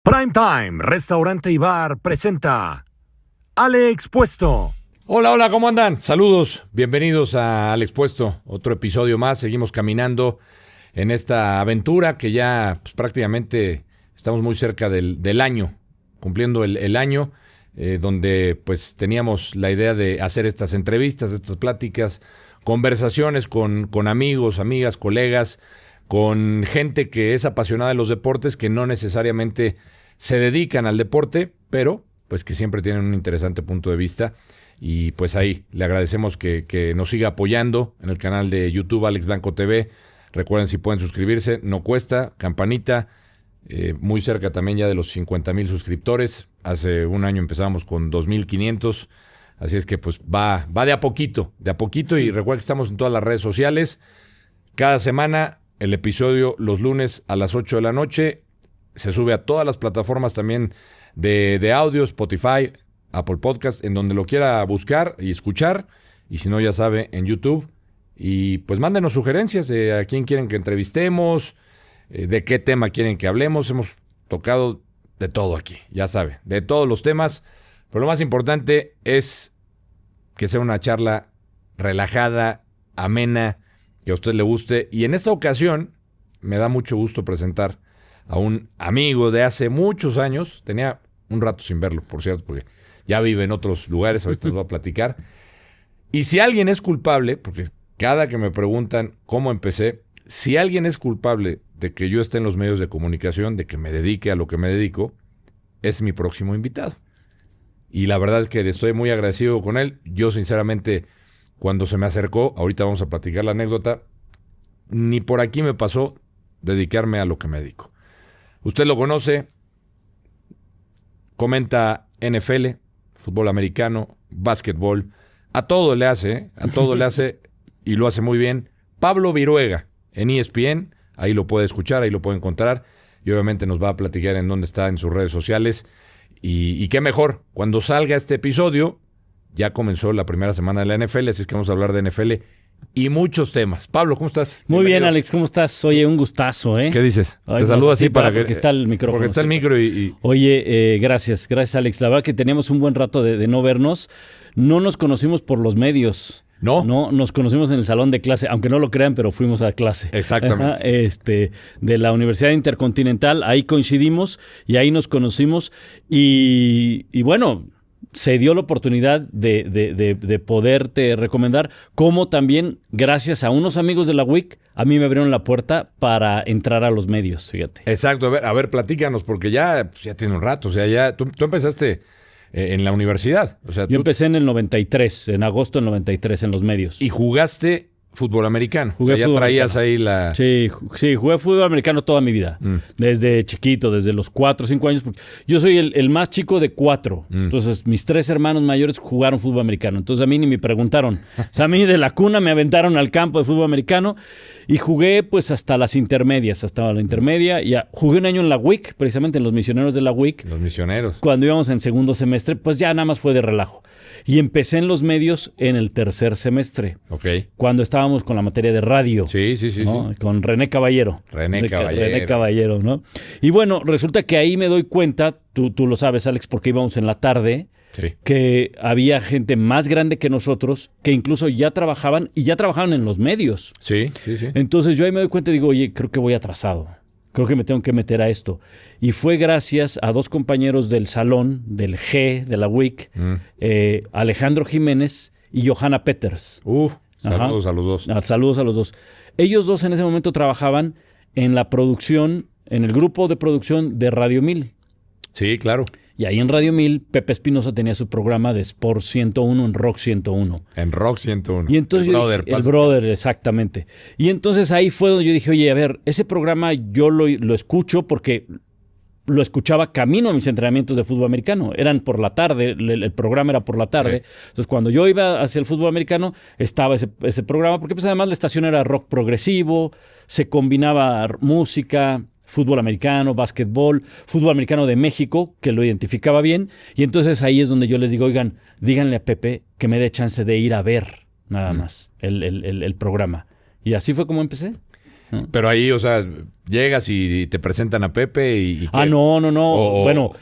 Prime Time, Restaurante y Bar presenta Ale Expuesto. Hola, ¿cómo andan? Saludos, bienvenidos a Al Expuesto, otro episodio más. Seguimos caminando en esta aventura que ya prácticamente estamos muy cerca del año, cumpliendo el año, donde pues teníamos la idea de hacer estas entrevistas, estas pláticas, conversaciones con amigos, amigas, colegas, con gente que es apasionada de los deportes, que no necesariamente se dedican al deporte, pero pues que siempre tienen un interesante punto de vista. Y pues ahí le agradecemos que nos siga apoyando en el canal de YouTube Alex Blanco TV. Recuerden, si pueden suscribirse, no cuesta, campanita, muy cerca también ya de los 50,000 suscriptores. Hace un año empezamos con 2,500, así es que pues va de a poquito, y recuerden que estamos en todas las redes sociales. Cada semana el episodio los lunes a las 8 de la noche se sube a todas las plataformas también de audio, Spotify, Apple Podcast, en donde lo quiera buscar y escuchar. Y si no, ya sabe, en YouTube. Y pues mándenos sugerencias de a quién quieren que entrevistemos, de qué tema quieren que hablemos. Hemos tocado de todo aquí, ya sabe, de todos los temas. Pero lo más importante es que sea una charla relajada, amena, que a usted le guste. Y en esta ocasión me da mucho gusto presentar a un amigo de hace muchos años. Tenía un rato sin verlo, por cierto, porque ya vive en otros lugares, ahorita les voy a platicar. Y si alguien es culpable, porque cada que me preguntan cómo empecé, si alguien es culpable de que yo esté en los medios de comunicación, de que me dedique a lo que me dedico, es mi próximo invitado. Y la verdad es que estoy muy agradecido con él. Yo sinceramente, cuando se me acercó, ahorita vamos a platicar la anécdota, ni por aquí me pasó dedicarme a lo que me dedico. Usted lo conoce, comenta NFL, fútbol americano, básquetbol, a todo le hace y lo hace muy bien. Pablo Viruega en ESPN, ahí lo puede escuchar, ahí lo puede encontrar y obviamente nos va a platicar en dónde está en sus redes sociales. Y qué mejor, cuando salga este episodio, ya comenzó la primera semana de la NFL, así es que vamos a hablar de NFL y muchos temas. Pablo, ¿cómo estás? Muy bien, Alex, ¿cómo estás? Oye, un gustazo, ¿eh? ¿Qué dices? Ay, te saludo así para que... Porque está el micrófono. Porque está el micro y... Oye, gracias, Alex. La verdad que teníamos un buen rato de no vernos. No nos conocimos por los medios. ¿No? No, nos conocimos en el salón de clase, aunque no lo crean, pero fuimos a clase. Exactamente. De la Universidad Intercontinental, ahí coincidimos y ahí nos conocimos y bueno, se dio la oportunidad de poderte recomendar, como también gracias a unos amigos de la WIC, a mí me abrieron la puerta para entrar a los medios, fíjate. Exacto, a ver, platícanos, porque ya tiene un rato, o sea, ya tú empezaste en la universidad. O sea, yo empecé en el 93, en agosto del 93, en los medios. Y jugaste fútbol americano. Jugué ya fútbol traías americano. Ahí la... Sí, jugué fútbol americano toda mi vida. Desde chiquito, desde los 4 o 5 años. Yo soy el más chico de 4. Entonces, mis 3 hermanos mayores jugaron fútbol americano. Entonces, a mí ni me preguntaron. O sea, a mí de la cuna me aventaron al campo de fútbol americano y jugué pues hasta las intermedias, hasta la intermedia. Y jugué un año en la WIC, precisamente en los misioneros de la WIC. Los misioneros. Cuando íbamos en segundo semestre, pues ya nada más fue de relajo. Y empecé en los medios en el tercer semestre. Ok. Cuando estábamos con la materia de radio. Sí. ¿no? Con René Caballero. René Caballero, ¿no? Y bueno, resulta que ahí me doy cuenta, tú lo sabes, Alex, porque íbamos en la tarde, que había gente más grande que nosotros que incluso ya trabajaban en los medios. Sí. Entonces yo ahí me doy cuenta y digo, oye, creo que voy atrasado. Creo que me tengo que meter a esto. Y fue gracias a 2 compañeros del salón, del G, de la WIC, Alejandro Jiménez y Johanna Peters. Saludos a los dos. Saludos a los dos. Ellos 2 en ese momento trabajaban en la producción, en el grupo de producción de Radio 1000. Sí, claro. Y ahí en Radio 1000, Pepe Espinosa tenía su programa de Sport 101 en Rock 101. En Rock 101. Y entonces el brother, exactamente. Y entonces ahí fue donde yo dije, oye, a ver, ese programa yo lo escucho porque lo escuchaba camino a mis entrenamientos de fútbol americano. Eran por la tarde, el programa era por la tarde. Sí. Entonces, cuando yo iba hacia el fútbol americano, estaba ese programa, porque pues además la estación era rock progresivo, se combinaba música, fútbol americano, básquetbol, fútbol americano de México, que lo identificaba bien. Y entonces ahí es donde yo les digo, oigan, díganle a Pepe que me dé chance de ir a ver nada más el programa. Y así fue como empecé. ¿no? Pero ahí, o sea, llegas y te presentan a Pepe y No. O- Bueno,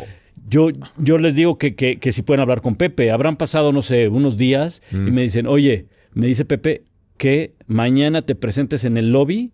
yo les digo que si pueden hablar con Pepe. Habrán pasado, no sé, unos días y me dicen, oye, me dice Pepe que mañana te presentes en el lobby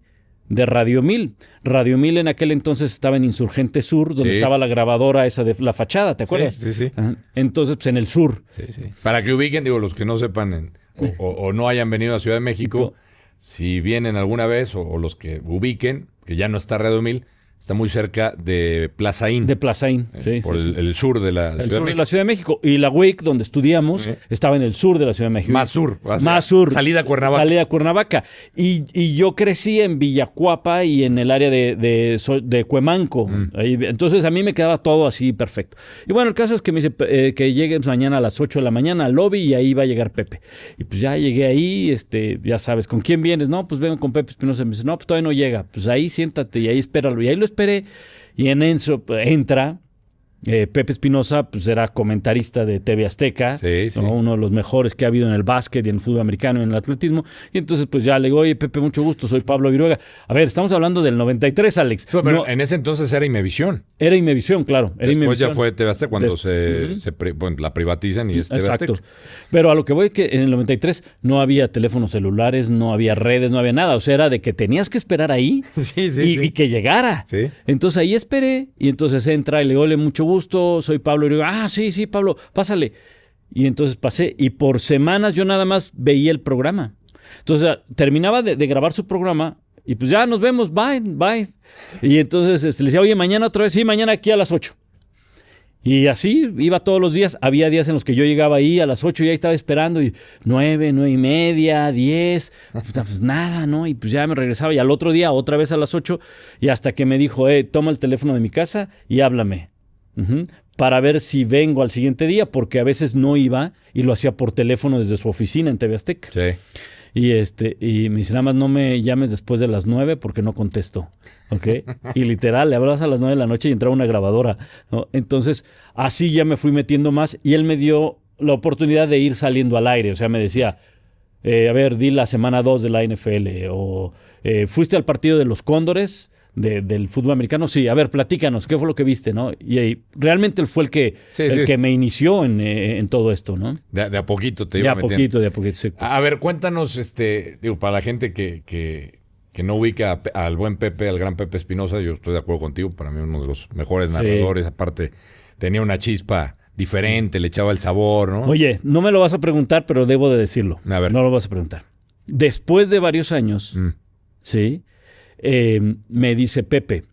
de Radio 1000. Radio 1000 en aquel entonces estaba en Insurgente Sur, donde Sí. estaba la grabadora esa de la fachada, ¿te acuerdas? Sí. Ajá. Entonces, pues en el sur. Sí. Para que ubiquen, digo, los que no sepan o no hayan venido a Ciudad de México, si vienen alguna vez o los que ubiquen, que ya no está Radio 1000, está muy cerca de Plaza Inn. De Plazaín, sí. por sí, sí. el sur de la El Ciudad de sur de México. la Ciudad de México. Y la WIC, donde estudiamos, Sí. estaba en el sur de la Ciudad de México. Más sur. o sea, Más sur. Salida a Cuernavaca. Salida a Cuernavaca. Y yo crecí en Villacuapa y en el área de Cuemanco. Ahí, entonces a mí me quedaba todo así perfecto. Y bueno, el caso es que me dice que llegues mañana a las 8 de la mañana al lobby y ahí va a llegar Pepe. Y pues ya llegué ahí, ya sabes, ¿con quién vienes? No, pues vengo con Pepe Espinosa. Me dice, no, pues todavía no llega. Pues ahí siéntate y ahí espéralo. Y ahí lo esperé. Y en eso entra Pepe Espinosa, pues era comentarista de TV Azteca, Sí. ¿no? Uno de los mejores que ha habido en el básquet y en el fútbol americano y en el atletismo. Y entonces pues ya le digo, oye Pepe, mucho gusto, soy Pablo Viruega. A ver, estamos hablando del 93, Alex. Pero No, en ese entonces era Imevisión. era Imevisión, claro. Era Después Imevisión. ya fue TV Azteca cuando Des- bueno, la privatizan y es TV Exacto. Azteca. Pero a lo que voy es que en el 93 no había teléfonos celulares, no había redes, no había nada. O sea, era de que tenías que esperar ahí Sí, y que llegara. Sí. Entonces ahí esperé y entonces entra y le digo, ole, mucho gusto, soy Pablo. Y digo, sí, Pablo, pásale. Y entonces pasé y por semanas yo nada más veía el programa. Entonces terminaba de grabar su programa y pues ya nos vemos, bye. Y entonces le decía, oye, mañana otra vez, sí, mañana aquí a las 8. Y así iba todos los días. Había días en los que yo llegaba ahí a las 8 y ya estaba esperando y 9, 9:30, 10, pues nada, ¿no? Y pues ya me regresaba y al otro día otra vez a las 8 y hasta que me dijo, toma el teléfono de mi casa y háblame. Para ver si vengo al siguiente día, porque a veces no iba y lo hacía por teléfono desde su oficina en TV Azteca. Sí. Y me dice, nada más no me llames después de las 9 porque no contesto, ¿ok? Y literal, le hablabas a las 9 de la noche y entraba una grabadora, ¿no? Entonces, así ya me fui metiendo más y él me dio la oportunidad de ir saliendo al aire. O sea, me decía, a ver, di la semana 2 de la NFL o ¿fuiste al partido de los Cóndores del fútbol americano? Sí, a ver, platícanos, ¿qué fue lo que viste, no? Y realmente él fue el que me inició en todo esto, ¿no? De a poquito te iba metiendo. De a poquito, sí. A ver, cuéntanos, digo, para la gente que no ubica al buen Pepe, al gran Pepe Espinosa, yo estoy de acuerdo contigo, para mí uno de los mejores narradores, aparte tenía una chispa diferente, le echaba el sabor, ¿no? Oye, no me lo vas a preguntar, pero debo de decirlo. A ver. No lo vas a preguntar. Después de varios años, ¿sí? Me dice Pepe,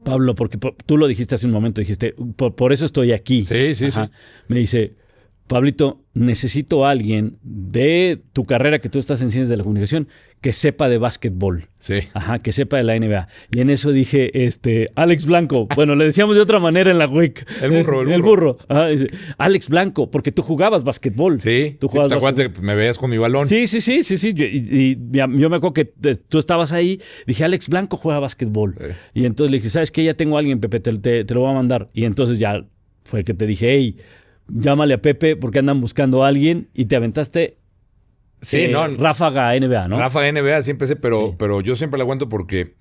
Pablo, porque tú lo dijiste hace un momento, dijiste, por eso estoy aquí. Sí. Me dice, Pablito, necesito a alguien de tu carrera que tú estás en Ciencias de la Comunicación que sepa de básquetbol. Sí. Que sepa de la NBA. Y en eso dije, Alex Blanco. Bueno, le decíamos de otra manera en la WIC. El burro. Dice, Alex Blanco, porque tú jugabas básquetbol. Sí. Tú jugabas ¿Te acuerdas que me veías con mi balón? Sí. Y yo me acuerdo que tú estabas ahí. Dije, Alex Blanco juega básquetbol. Sí. Y entonces le dije, ¿sabes qué? Ya tengo a alguien, Pepe, te lo voy a mandar. Y entonces ya fue el que te dije, hey, llámale a Pepe porque andan buscando a alguien y te aventaste ráfaga NBA, ¿no? Ráfaga NBA siempre sé, pero yo siempre la aguanto porque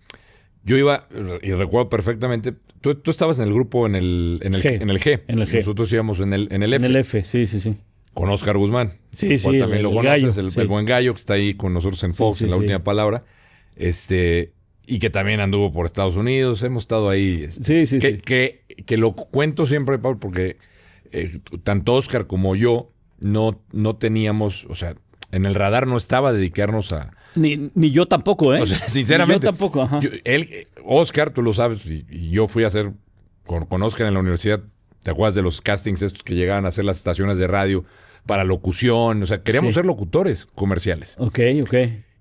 yo iba, y recuerdo perfectamente, tú estabas en el grupo en el G. En el G. Nosotros íbamos en el F. En el F, sí. Con Oscar Guzmán. Sí, También lo conoces, gallo, el buen gallo que está ahí con nosotros en Fox, en la última palabra. Y que también anduvo por Estados Unidos. Hemos estado ahí. Que lo cuento siempre, Pablo, porque tanto Oscar como yo no teníamos, o sea, en el radar no estaba dedicarnos a... Ni yo tampoco, ¿eh? O sea, sinceramente. Ni yo tampoco, ajá. Oscar, tú lo sabes, y yo fui a hacer con Oscar en la universidad, ¿te acuerdas de los castings estos que llegaban a hacer las estaciones de radio para locución? O sea, queríamos ser locutores comerciales. Ok.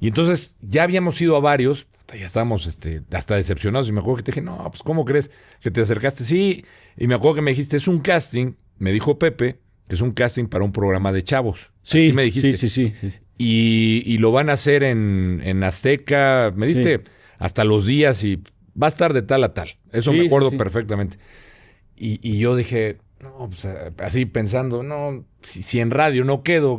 Y entonces ya habíamos ido a varios, ya estábamos hasta decepcionados. Y me acuerdo que te dije, no, pues ¿cómo crees que te acercaste? Sí, y me acuerdo que me dijiste, es un casting, me dijo Pepe, que es un casting para un programa de chavos. Sí, así me dijiste. Sí. Y lo van a hacer en Azteca, me diste hasta los días y va a estar de tal a tal. Eso me acuerdo perfectamente. Y yo dije, no, pues así pensando, no, si en radio no quedo,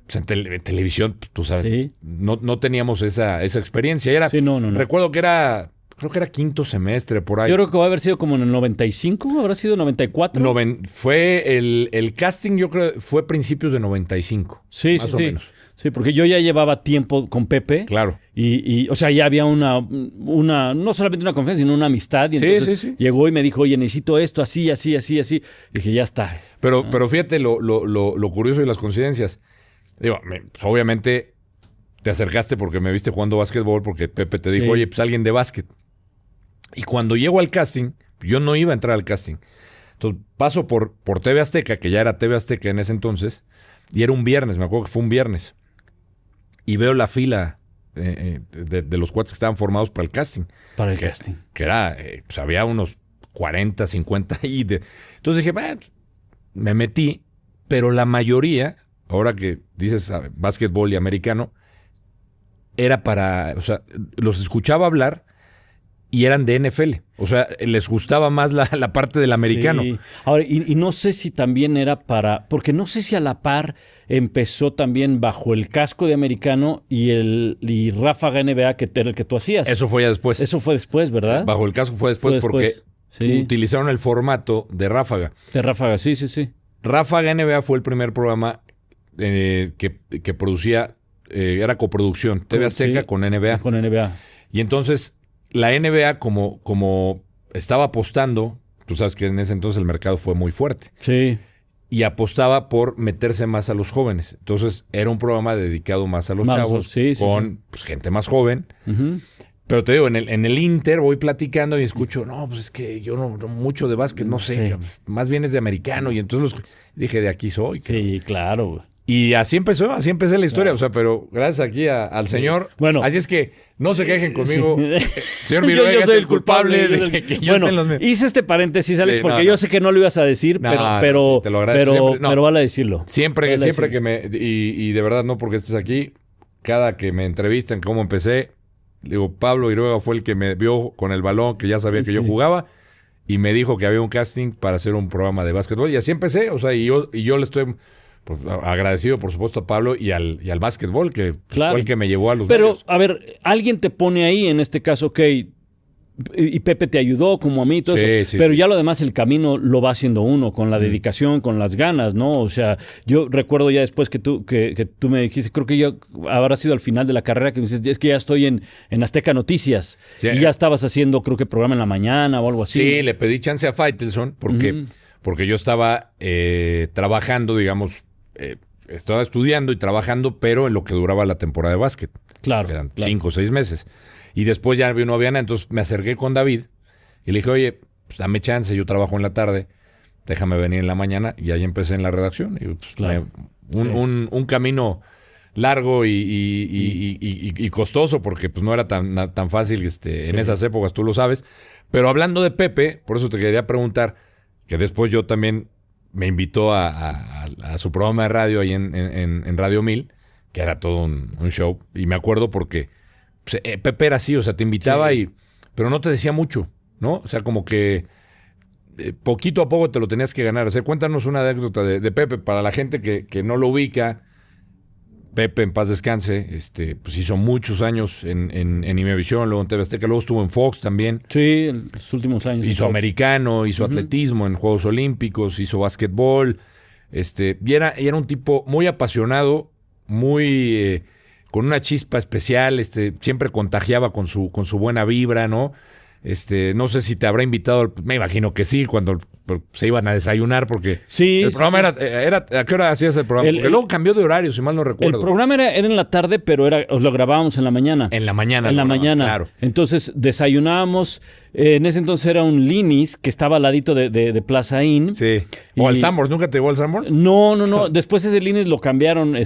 pues, en televisión, pues, tú sabes, Sí. no teníamos esa experiencia. Era, Sí, no. Recuerdo que creo que era quinto semestre por ahí. Yo creo que va a haber sido como en el 95, habrá sido 94. Fue el casting, yo creo, fue principios de 95. Sí, más sí, o sí. menos. Sí, porque yo ya llevaba tiempo con Pepe. Claro. Y o sea, ya había una, no solamente una confianza, sino una amistad. Y Sí, entonces sí. llegó y me dijo, oye, necesito esto, así. Y dije, ya está. Pero fíjate lo curioso y las coincidencias. Digo, pues, obviamente te acercaste porque me viste jugando básquetbol, porque Pepe te dijo, Sí. oye, pues alguien de básquet. Y cuando llego al casting, yo no iba a entrar al casting. Entonces paso por TV Azteca, que ya era TV Azteca en ese entonces, y era un viernes, me acuerdo que fue un viernes. Y veo la fila de los cuates que estaban formados para el casting. Para el casting. Que era, pues había unos 40, 50 ahí. Entonces dije, me metí, pero la mayoría, ahora que dices básquetbol y americano, era para, o sea, los escuchaba hablar y eran de NFL. O sea, les gustaba más la parte del americano. Sí. Ahora, y no sé si también era porque no sé si a la par empezó también bajo el casco de americano y Ráfaga NBA, que era el que tú hacías. Eso fue ya después. Eso fue después, ¿verdad? Bajo el casco fue después, porque Sí. utilizaron el formato de Ráfaga. De Ráfaga, sí. Ráfaga NBA fue el primer programa que producía, era coproducción, TV Azteca Sí, con NBA. Con NBA. Y entonces la NBA, como estaba apostando, tú sabes que en ese entonces el mercado fue muy fuerte, Sí. y apostaba por meterse más a los jóvenes. Entonces era un programa dedicado más a los Más, chavos, sí. con pues, gente más joven. Ujú. Pero te digo, en el Inter voy platicando y escucho, no, pues es que yo no mucho de básquet, no sé, Sí. cabrón, más bien es de americano. Y entonces dije, de aquí soy. Cabrón. Sí, claro, güey. Y así empecé la historia. Claro. O sea, pero gracias aquí al señor. Bueno. Así es que no se quejen conmigo. Señor Yo Viruega es soy el culpable de que yo bueno, esté en los medios. hice este paréntesis, Alex, Sí, porque no. yo sé que no lo ibas a decir, No, pero, sí, te lo agradezco siempre. No. pero vale decirlo. Siempre Vale que decirlo. y de verdad no porque estés aquí, cada que me entrevistan cómo empecé, digo, Pablo Viruega fue el que me vio con el balón, que ya sabía que yo Sí. jugaba, y me dijo que había un casting para hacer un programa de básquetbol. Y así empecé, o sea, y yo le estoy pues, agradecido, por supuesto, a Pablo y al básquetbol, que Claro. fue el que me llevó a los Pero, medios. a ver, alguien te pone ahí, en este caso, ok, y Pepe te ayudó, como a mí, y todo Sí, eso. sí, Pero sí. ya lo demás, el camino lo va haciendo uno, con la dedicación, con las ganas, ¿no? O sea, yo recuerdo ya después que tú me dijiste, creo que ya habrá sido al final de la carrera, que me dices, es que ya estoy en Azteca Noticias. Sí. Y ya estabas haciendo, creo que programa en la mañana o algo así. Sí, le pedí chance a Faitelson porque yo estaba trabajando, digamos, estaba estudiando y trabajando, pero en lo que duraba la temporada de básquet. Claro. Que eran claro. 5 o 6 meses. Y después ya no había nada, entonces me acerqué con David y le dije, oye, pues dame chance, yo trabajo en la tarde, déjame venir en la mañana. Y ahí empecé en la redacción. Y, pues, Claro. un camino largo y costoso, porque pues no era tan fácil en esas épocas, tú lo sabes. Pero hablando de Pepe, por eso te quería preguntar, que después yo también me invitó a su programa de radio ahí en Radio 1000, que era todo un show. Y me acuerdo porque pues, Pepe era así, o sea, te invitaba pero no te decía mucho, ¿no? O sea, como que poquito a poco te lo tenías que ganar. O sea, cuéntanos una anécdota de Pepe para la gente que no lo ubica. Pepe, en paz descanse, pues hizo muchos años en Imevisión, luego en TV Azteca, luego estuvo en Fox también. Sí, en los últimos años. Hizo americano, hizo atletismo en Juegos Olímpicos, hizo básquetbol. Y era un tipo muy apasionado, muy con una chispa especial, siempre contagiaba con su buena vibra, ¿no? No sé si te habrá invitado, me imagino que sí, cuando se iban a desayunar, porque Sí, el programa era ¿a qué hora hacías el programa? Porque luego cambió de horario, si mal no recuerdo. El programa era en la tarde, pero os lo grabábamos en la mañana. En la mañana. En la programa, mañana. Claro. Entonces desayunábamos. En ese entonces era un Linis que estaba al ladito de Plaza Inn. Sí. O al Sanborns, ¿nunca te llegó al Sanborns? No. Después ese Linis lo cambiaron.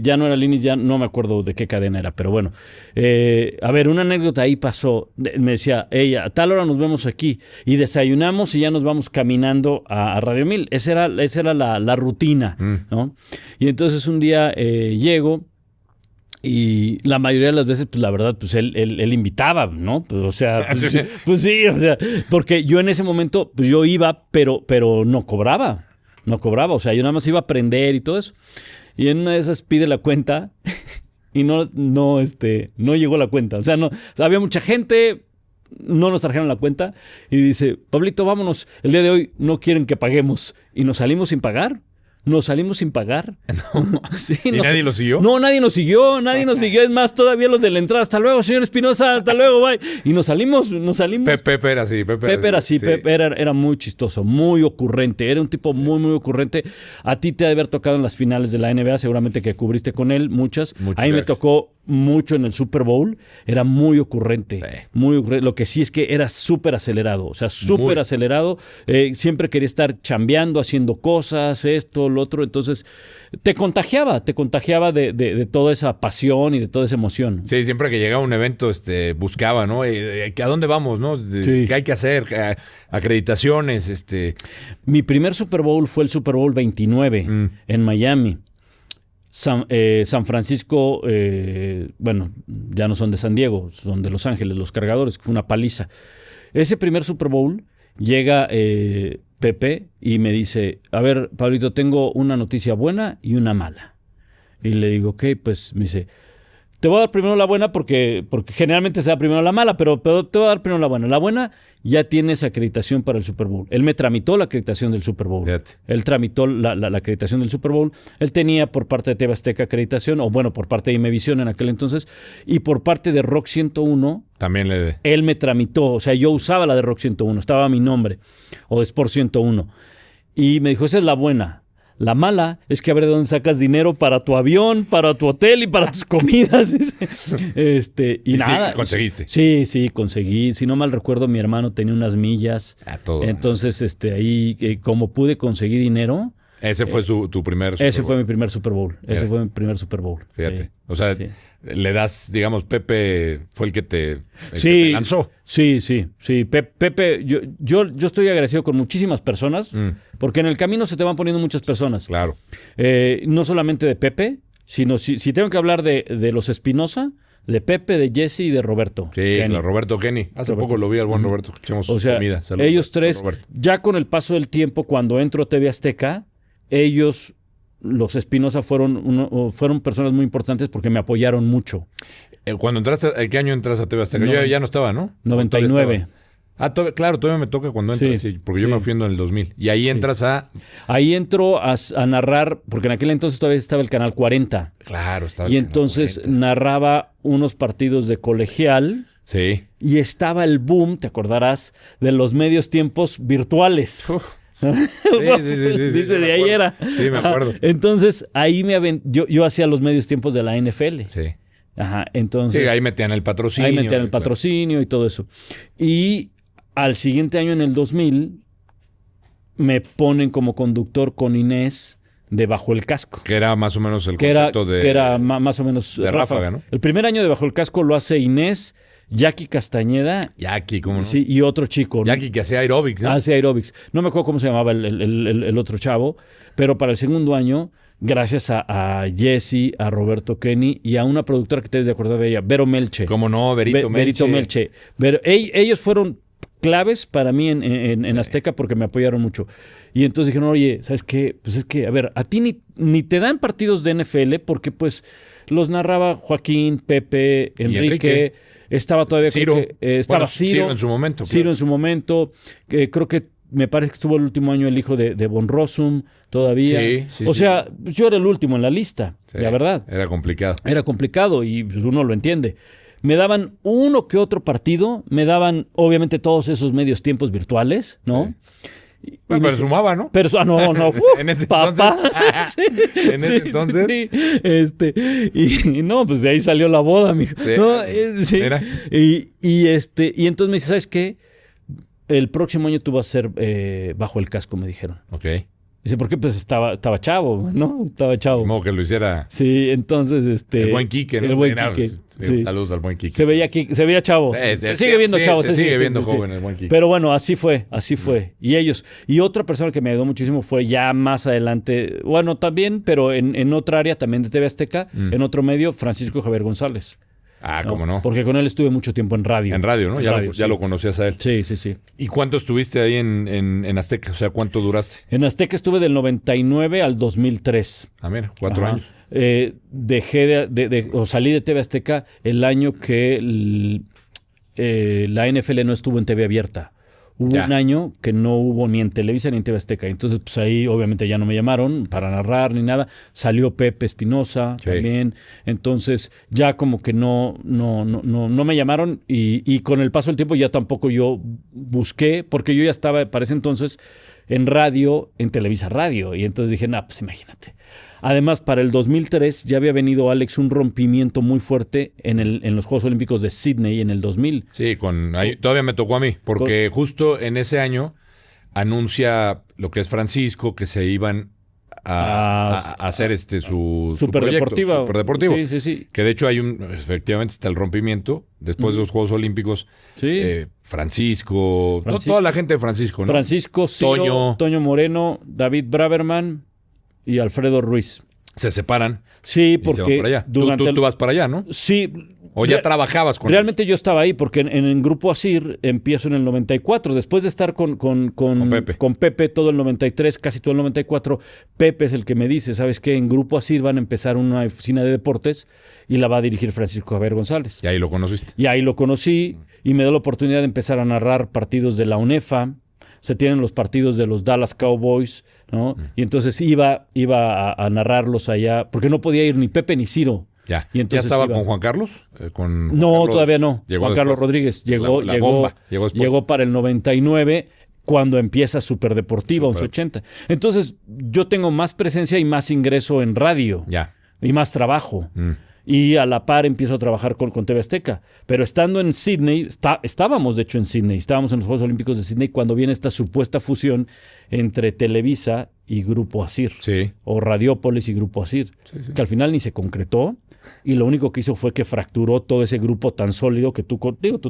Ya no era Linis, ya no me acuerdo de qué cadena era, pero bueno. A ver, una anécdota ahí pasó. Me decía, ella, a tal hora nos vemos aquí. Y desayunamos y ya nos vamos caminando a Radio 1000. Esa era la rutina, ¿no? Y entonces un día llego. Y la mayoría de las veces, pues la verdad, pues él invitaba, ¿no? Pues, o sea, pues sí, o sea, porque yo en ese momento, pues yo iba, pero no cobraba. No cobraba, o sea, yo nada más iba a aprender y todo eso. Y en una de esas pide la cuenta y no llegó la cuenta. O sea, había mucha gente, no nos trajeron la cuenta y dice, Pablito, vámonos, el día de hoy no quieren que paguemos. Y nos salimos sin pagar. Sí, ¿Y nadie lo siguió? No, nadie nos siguió. Es más, todavía los de la entrada. Hasta luego, señor Espinosa, hasta luego, bye. Y nos salimos. Pepe era así. Pepe era muy chistoso, muy ocurrente. Era un tipo muy, muy ocurrente. A ti te ha de haber tocado en las finales de la NBA, seguramente que cubriste con él muchas. Muchas a mí me gracias. tocó mucho en el Super Bowl. Era muy ocurrente. Sí. Muy ocurrente. Lo que sí es que era súper acelerado. O sea, súper acelerado. Siempre quería estar chambeando, haciendo cosas, esto, lo otro. Entonces, te contagiaba de toda esa pasión y de toda esa emoción. Sí, siempre que llegaba a un evento, buscaba, ¿no? ¿A dónde vamos, no? Sí. ¿Qué hay que hacer? Acreditaciones, Mi primer Super Bowl fue el Super Bowl 29 en Miami. San Francisco, bueno, ya no son de San Diego, son de Los Ángeles, los Cargadores, que fue una paliza. Ese primer Super Bowl llega Pepe y me dice, a ver, Pablito, tengo una noticia buena y una mala. Y le digo, ok, pues me dice, te voy a dar primero la buena porque generalmente se da primero la mala, pero te voy a dar primero la buena. La buena, ya tienes acreditación para el Super Bowl. Él me tramitó la acreditación del Super Bowl. Fíjate. Él tramitó la acreditación del Super Bowl. Él tenía por parte de TV Azteca acreditación, o bueno, por parte de Imevisión en aquel entonces, y por parte de Rock 101, También él me tramitó. O sea, yo usaba la de Rock 101, estaba a mi nombre, o de Sport 101. Y me dijo, esa es la buena. La mala es que a ver de dónde sacas dinero para tu avión, para tu hotel y para tus comidas. Y nada. Sí, conseguiste. Sí, conseguí. Si no mal recuerdo, mi hermano tenía unas millas. A todo. Entonces, ahí, como pude conseguir dinero. Ese fue tu primer Super Ese Bowl. fue mi primer Super Bowl. Mira. Ese fue mi primer Super Bowl. Fíjate. Sí. O sea, Sí. le das, digamos, Pepe fue el que te Sí, lanzó. Sí. Pepe, yo estoy agradecido con muchísimas personas, porque en el camino se te van poniendo muchas personas. Claro. No solamente de Pepe, sino si tengo que hablar de los Espinosa, de Pepe, de Jesse y de Roberto. Sí, Kenny. claro, Roberto Kenny. Hace Roberto. poco lo vi al buen Roberto. Echamos O sea, comida. Saludos ellos a tres, Roberto. ya con el paso del tiempo, cuando entro a TV Azteca, ellos, los Espinosa, fueron personas muy importantes porque me apoyaron mucho. Cuando entraste, ¿en qué año entras a TV Azteca? Yo ya no estaba, ¿no? 99. Claro, todavía me toca cuando entras, Sí, sí, porque yo sí. me fui en el 2000. Y ahí entras a... Ahí entro a narrar, porque en aquel entonces todavía estaba el Canal 40. Claro, estaba... Y entonces narraba unos partidos de colegial Sí. y estaba el boom, te acordarás, de los medios tiempos virtuales. Uf. Sí, Dice, me de ahí acuerdo. era. Sí, me acuerdo. Entonces, ahí yo hacía los medios tiempos de la NFL. Sí. Ajá, entonces... Sí, ahí metían el patrocinio. Ahí metían el claro. patrocinio y todo eso. Y al siguiente año, en el 2000, me ponen como conductor con Inés de Bajo el Casco. Que era más o menos el Que era, concepto de... que era más o menos de Ráfaga, ¿no? El primer año de Bajo el Casco lo hace Inés, Jackie Castañeda, Jackie, ¿cómo no? sí, y otro chico. ¿no? Jackie que hacía aeróbics, ¿no? Hace aeróbics. No me acuerdo cómo se llamaba el otro chavo, pero para el segundo año, gracias a Jesse, a Roberto Kenny y a una productora que te debes de acordar de ella, Vero Melche. ¿Cómo no? Verito Melche. Ellos fueron claves para mí en Azteca porque me apoyaron mucho. Y entonces dijeron, oye, ¿sabes qué? Pues es que, a ver, a ti ni te dan partidos de NFL porque pues los narraba Joaquín, Pepe, Enrique. Estaba todavía... Ciro. Estaba Ciro en su momento. Ciro claro. en su momento. Creo que me parece que estuvo el último año el hijo de Von Rossum todavía. Sí, o sea, yo era el último en la lista, Sí, la verdad. Era complicado. Era complicado y pues, uno lo entiende. Me daban uno que otro partido, me daban obviamente todos esos medios tiempos virtuales, ¿no? Sí. Pero sumaba, ¿no? Pero, no. En ese papá. entonces. En ese entonces. Sí. Y no, pues de ahí salió la boda, mijo. Sí. No, sí. Mira. Y entonces me dice, ¿sabes qué? El próximo año tú vas a ser Bajo el Casco, me dijeron. Ok. Dice, ¿por qué? Pues estaba chavo, ¿no? Estaba chavo. Como que lo hiciera Sí, entonces el buen Quique, ¿no? El buen Claro, Quique. Sí. Saludos al buen Quique. Se veía chavo. Se sigue viendo chavo. Se sigue viendo joven el buen Quique. Pero bueno, así fue. Y ellos. Y otra persona que me ayudó muchísimo fue ya más adelante, bueno, también, pero en otra área también de TV Azteca, en otro medio, Francisco Javier González. Ah, cómo no. Porque con él estuve mucho tiempo en radio. En radio, ¿no? En Ya, radio, ya sí. lo conocías a él. Sí, sí, sí. ¿Y cuánto estuviste ahí en Azteca? O sea, ¿cuánto duraste? En Azteca estuve del 99 al 2003. Ah, mira, 4 Ajá. años. Dejé o salí de TV Azteca el año que la NFL no estuvo en TV abierta. Hubo Ya. un año que no hubo ni en Televisa ni en TV Azteca. Entonces, pues ahí obviamente ya no me llamaron para narrar ni nada. Salió Pepe Espinosa Sí. también. Entonces, ya como que no me llamaron y con el paso del tiempo ya tampoco yo busqué, porque yo ya estaba para ese entonces en radio, en Televisa Radio. Y entonces dije, nah, pues imagínate. Además, para el 2003 ya había venido, Alex, un rompimiento muy fuerte en los Juegos Olímpicos de Sydney en el 2000. Sí, todavía me tocó a mí, porque justo en ese año anuncia lo que es Francisco, que se iban a hacer su Superdeportiva. proyecto, Superdeportivo. Sí, sí, sí. Que de hecho efectivamente está el rompimiento después de los Juegos Olímpicos. Sí. Francisco, toda la gente de Francisco, ¿no? Francisco, Ciro, Toño Moreno, David Braverman y Alfredo Ruiz. Se separan. Sí, y se van porque para allá. durante Tú vas para allá, ¿no? Sí. O ya trabajabas con Realmente yo estaba ahí porque en Grupo Asir empiezo en el 94. Después de estar con Pepe todo el 93, casi todo el 94, Pepe es el que me dice, ¿sabes qué? En Grupo Asir van a empezar una oficina de deportes y la va a dirigir Francisco Javier González. Y ahí lo conociste. Y ahí lo conocí y me dio la oportunidad de empezar a narrar partidos de la UNEFA. Se tienen los partidos de los Dallas Cowboys, ¿no? Y entonces iba a narrarlos allá, porque no podía ir ni Pepe ni Ciro. Ya. Y entonces ¿Ya estaba con Juan Carlos? Todavía no. Juan Carlos Rodríguez llegó para el 99, cuando empieza Superdeportiva, 1180. Entonces, yo tengo más presencia y más ingreso en radio. Ya. Y más trabajo. Y a la par empiezo a trabajar con TV Azteca. Pero estando en Sydney, estábamos de hecho en Sydney, estábamos en los Juegos Olímpicos de Sydney cuando viene esta supuesta fusión entre Televisa y Grupo Asir. Sí. O Radiópolis y Grupo Asir. Sí. Que al final ni se concretó. Y lo único que hizo fue que fracturó todo ese grupo tan sólido que tú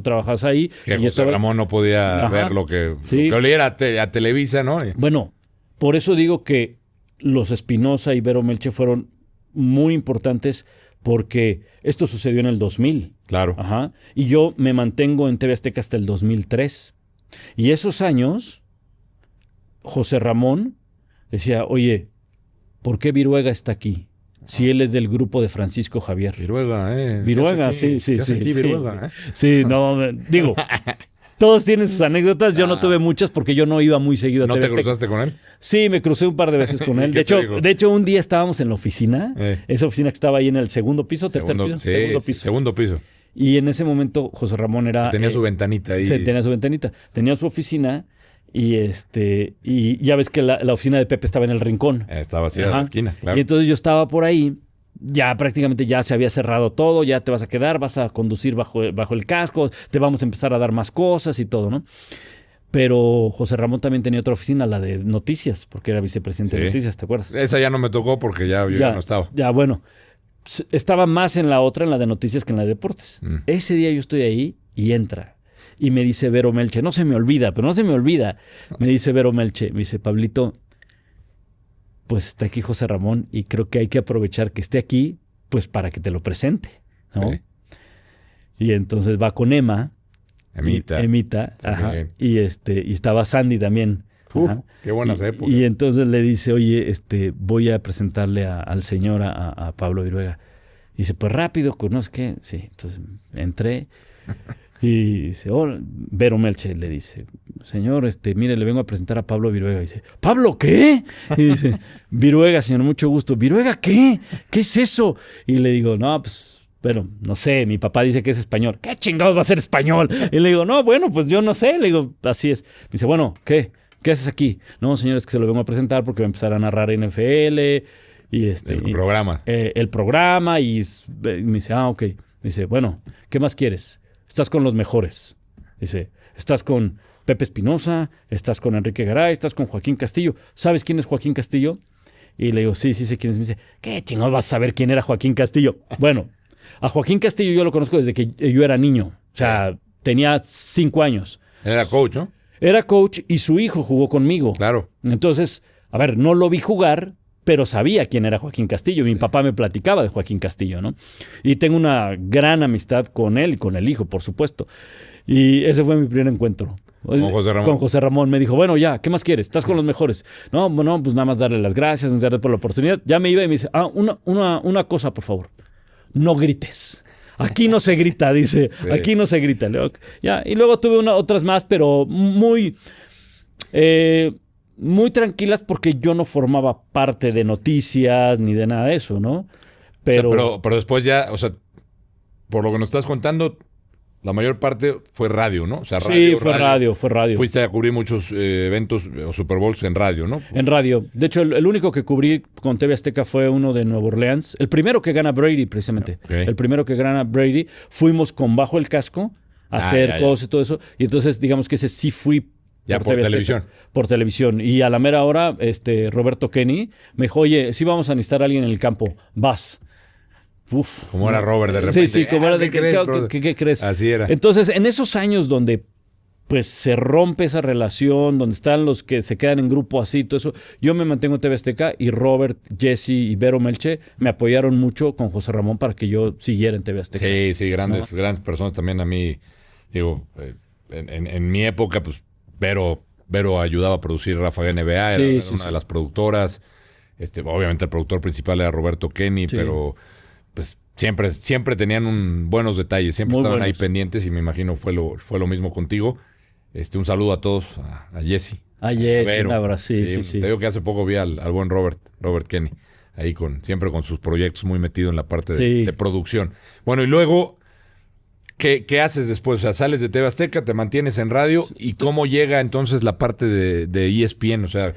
trabajas ahí. Que José Ramón no podía ver lo que oliera a Televisa, ¿no? Bueno, por eso digo que los Espinosa y Vero Melche fueron muy importantes, porque esto sucedió en el 2000. Claro. Ajá. Y yo me mantengo en TV Azteca hasta el 2003. Y esos años, José Ramón decía, oye, ¿por qué Viruega está aquí? Si él es del grupo de Francisco Javier. Viruega, sí. Viruega, Sí, no, digo, todos tienen sus anécdotas. Yo no tuve muchas porque yo no iba muy seguido a TV ¿No te Azteca. cruzaste con él? Sí, me crucé un par de veces con él. De hecho, un día estábamos en la oficina. Esa oficina que estaba ahí en el segundo piso, tercer piso. Segundo piso. Y en ese momento José Ramón tenía su ventanita ahí. Sí, tenía su ventanita. Tenía su oficina y ya ves que la oficina de Pepe estaba en el rincón. Estaba así en la esquina, claro. Y entonces yo estaba por ahí. Ya prácticamente ya se había cerrado todo, ya te vas a quedar, vas a conducir bajo el casco, te vamos a empezar a dar más cosas y todo, ¿no? Pero José Ramón también tenía otra oficina, la de noticias, porque era vicepresidente de noticias, ¿te acuerdas? Esa ya no me tocó porque yo ya no estaba. Ya, bueno. Estaba más en la otra, en la de noticias, que en la de deportes. Ese día yo estoy ahí y entra. Y me dice Vero Melche, no se me olvida. Me dice Vero Melche, me dice, Pablito, pues está aquí José Ramón y creo que hay que aprovechar que esté aquí, pues para que te lo presente, ¿no? Sí. Y entonces va con Emita, ajá, y estaba Sandy también. Qué buenas épocas. Y entonces le dice, oye, voy a presentarle al señor, a Pablo Viruega. Y dice, pues rápido, no sé qué. Sí, entonces entré y dice, Vero Melche le dice, señor, mire, le vengo a presentar a Pablo Viruega. Y dice, ¿Pablo qué? Y dice, Viruega, señor, mucho gusto. ¿Viruega qué? ¿Qué es eso? Y le digo, no, pues, bueno, no sé, mi papá dice que es español. ¿Qué chingados va a ser español? Y le digo, no, bueno, pues yo no sé. Le digo, así es. Me dice, bueno, ¿qué haces aquí? No, señor, es que se lo vengo a presentar porque va a empezar a narrar NFL y programa. El programa y me dice, ok. Me dice, bueno, ¿qué más quieres? Estás con los mejores. Dice, estás con Pepe Espinosa, estás con Enrique Garay, estás con Joaquín Castillo. ¿Sabes quién es Joaquín Castillo? Y le digo, sí sé quién es. Me dice, ¿qué chingados vas a saber quién era Joaquín Castillo? Bueno, a Joaquín Castillo yo lo conozco desde que yo era niño. O sea, tenía 5 años. Era coach, ¿no? Era coach y su hijo jugó conmigo. Claro. Entonces, a ver, no lo vi jugar, pero sabía quién era Joaquín Castillo. Mi papá me platicaba de Joaquín Castillo, ¿no? Y tengo una gran amistad con él y con el hijo, por supuesto. Y ese fue mi primer encuentro. ¿Con José Ramón? Con José Ramón. Me dijo, bueno, ya, ¿qué más quieres? Estás con los mejores. No, bueno, pues nada más darle las gracias, muchas gracias por la oportunidad. Ya me iba y me dice, una cosa, por favor. No grites. Aquí no se grita, dice. Sí. Aquí no se grita. Ya, y luego tuve otras más, pero muy tranquilas porque yo no formaba parte de noticias ni de nada de eso, ¿no? Pero, O sea, pero después ya, o sea, por lo que nos estás contando, la mayor parte fue radio, ¿no? O sea, sí, fue radio. Fuiste a cubrir muchos eventos o Super Bowls en radio, ¿no? En radio. De hecho, el único que cubrí con TV Azteca fue uno de Nueva Orleans. El primero que gana Brady, precisamente. Okay. El primero que gana Brady. Fuimos con bajo el casco a hacer cosas y todo eso. Y entonces, digamos que ese sí fui ya por TV televisión. Azteca, por televisión. Y a la mera hora, Roberto Kenny me dijo, oye, sí vamos a necesitar a alguien en el campo. Vas. Uf. Como era Robert de repente. Sí, como era de ¿qué crees? Así era. Entonces, en esos años donde pues se rompe esa relación, donde están los que se quedan en grupo así, todo eso, yo me mantengo en TV Azteca y Robert, Jesse y Vero Melche me apoyaron mucho con José Ramón para que yo siguiera en TV Azteca. Sí, grandes personas también a mí. Digo, en mi época, pues, Vero ayudaba a producir Rafa NBA, era una de las productoras. Obviamente el productor principal era Roberto Kenny, pero pues siempre tenían buenos detalles, siempre muy estaban buenos. ahí pendientes y me imagino fue lo mismo contigo. Un saludo a todos, a Jesse. A Jesse, Vero. un abrazo, sí. Te digo que hace poco vi al buen Robert Kenny, ahí siempre con sus proyectos, muy metido en la parte de producción. Bueno, y luego, ¿qué haces después? O sea, sales de TV Azteca, te mantienes en radio, ¿y cómo llega entonces la parte de ESPN? O sea...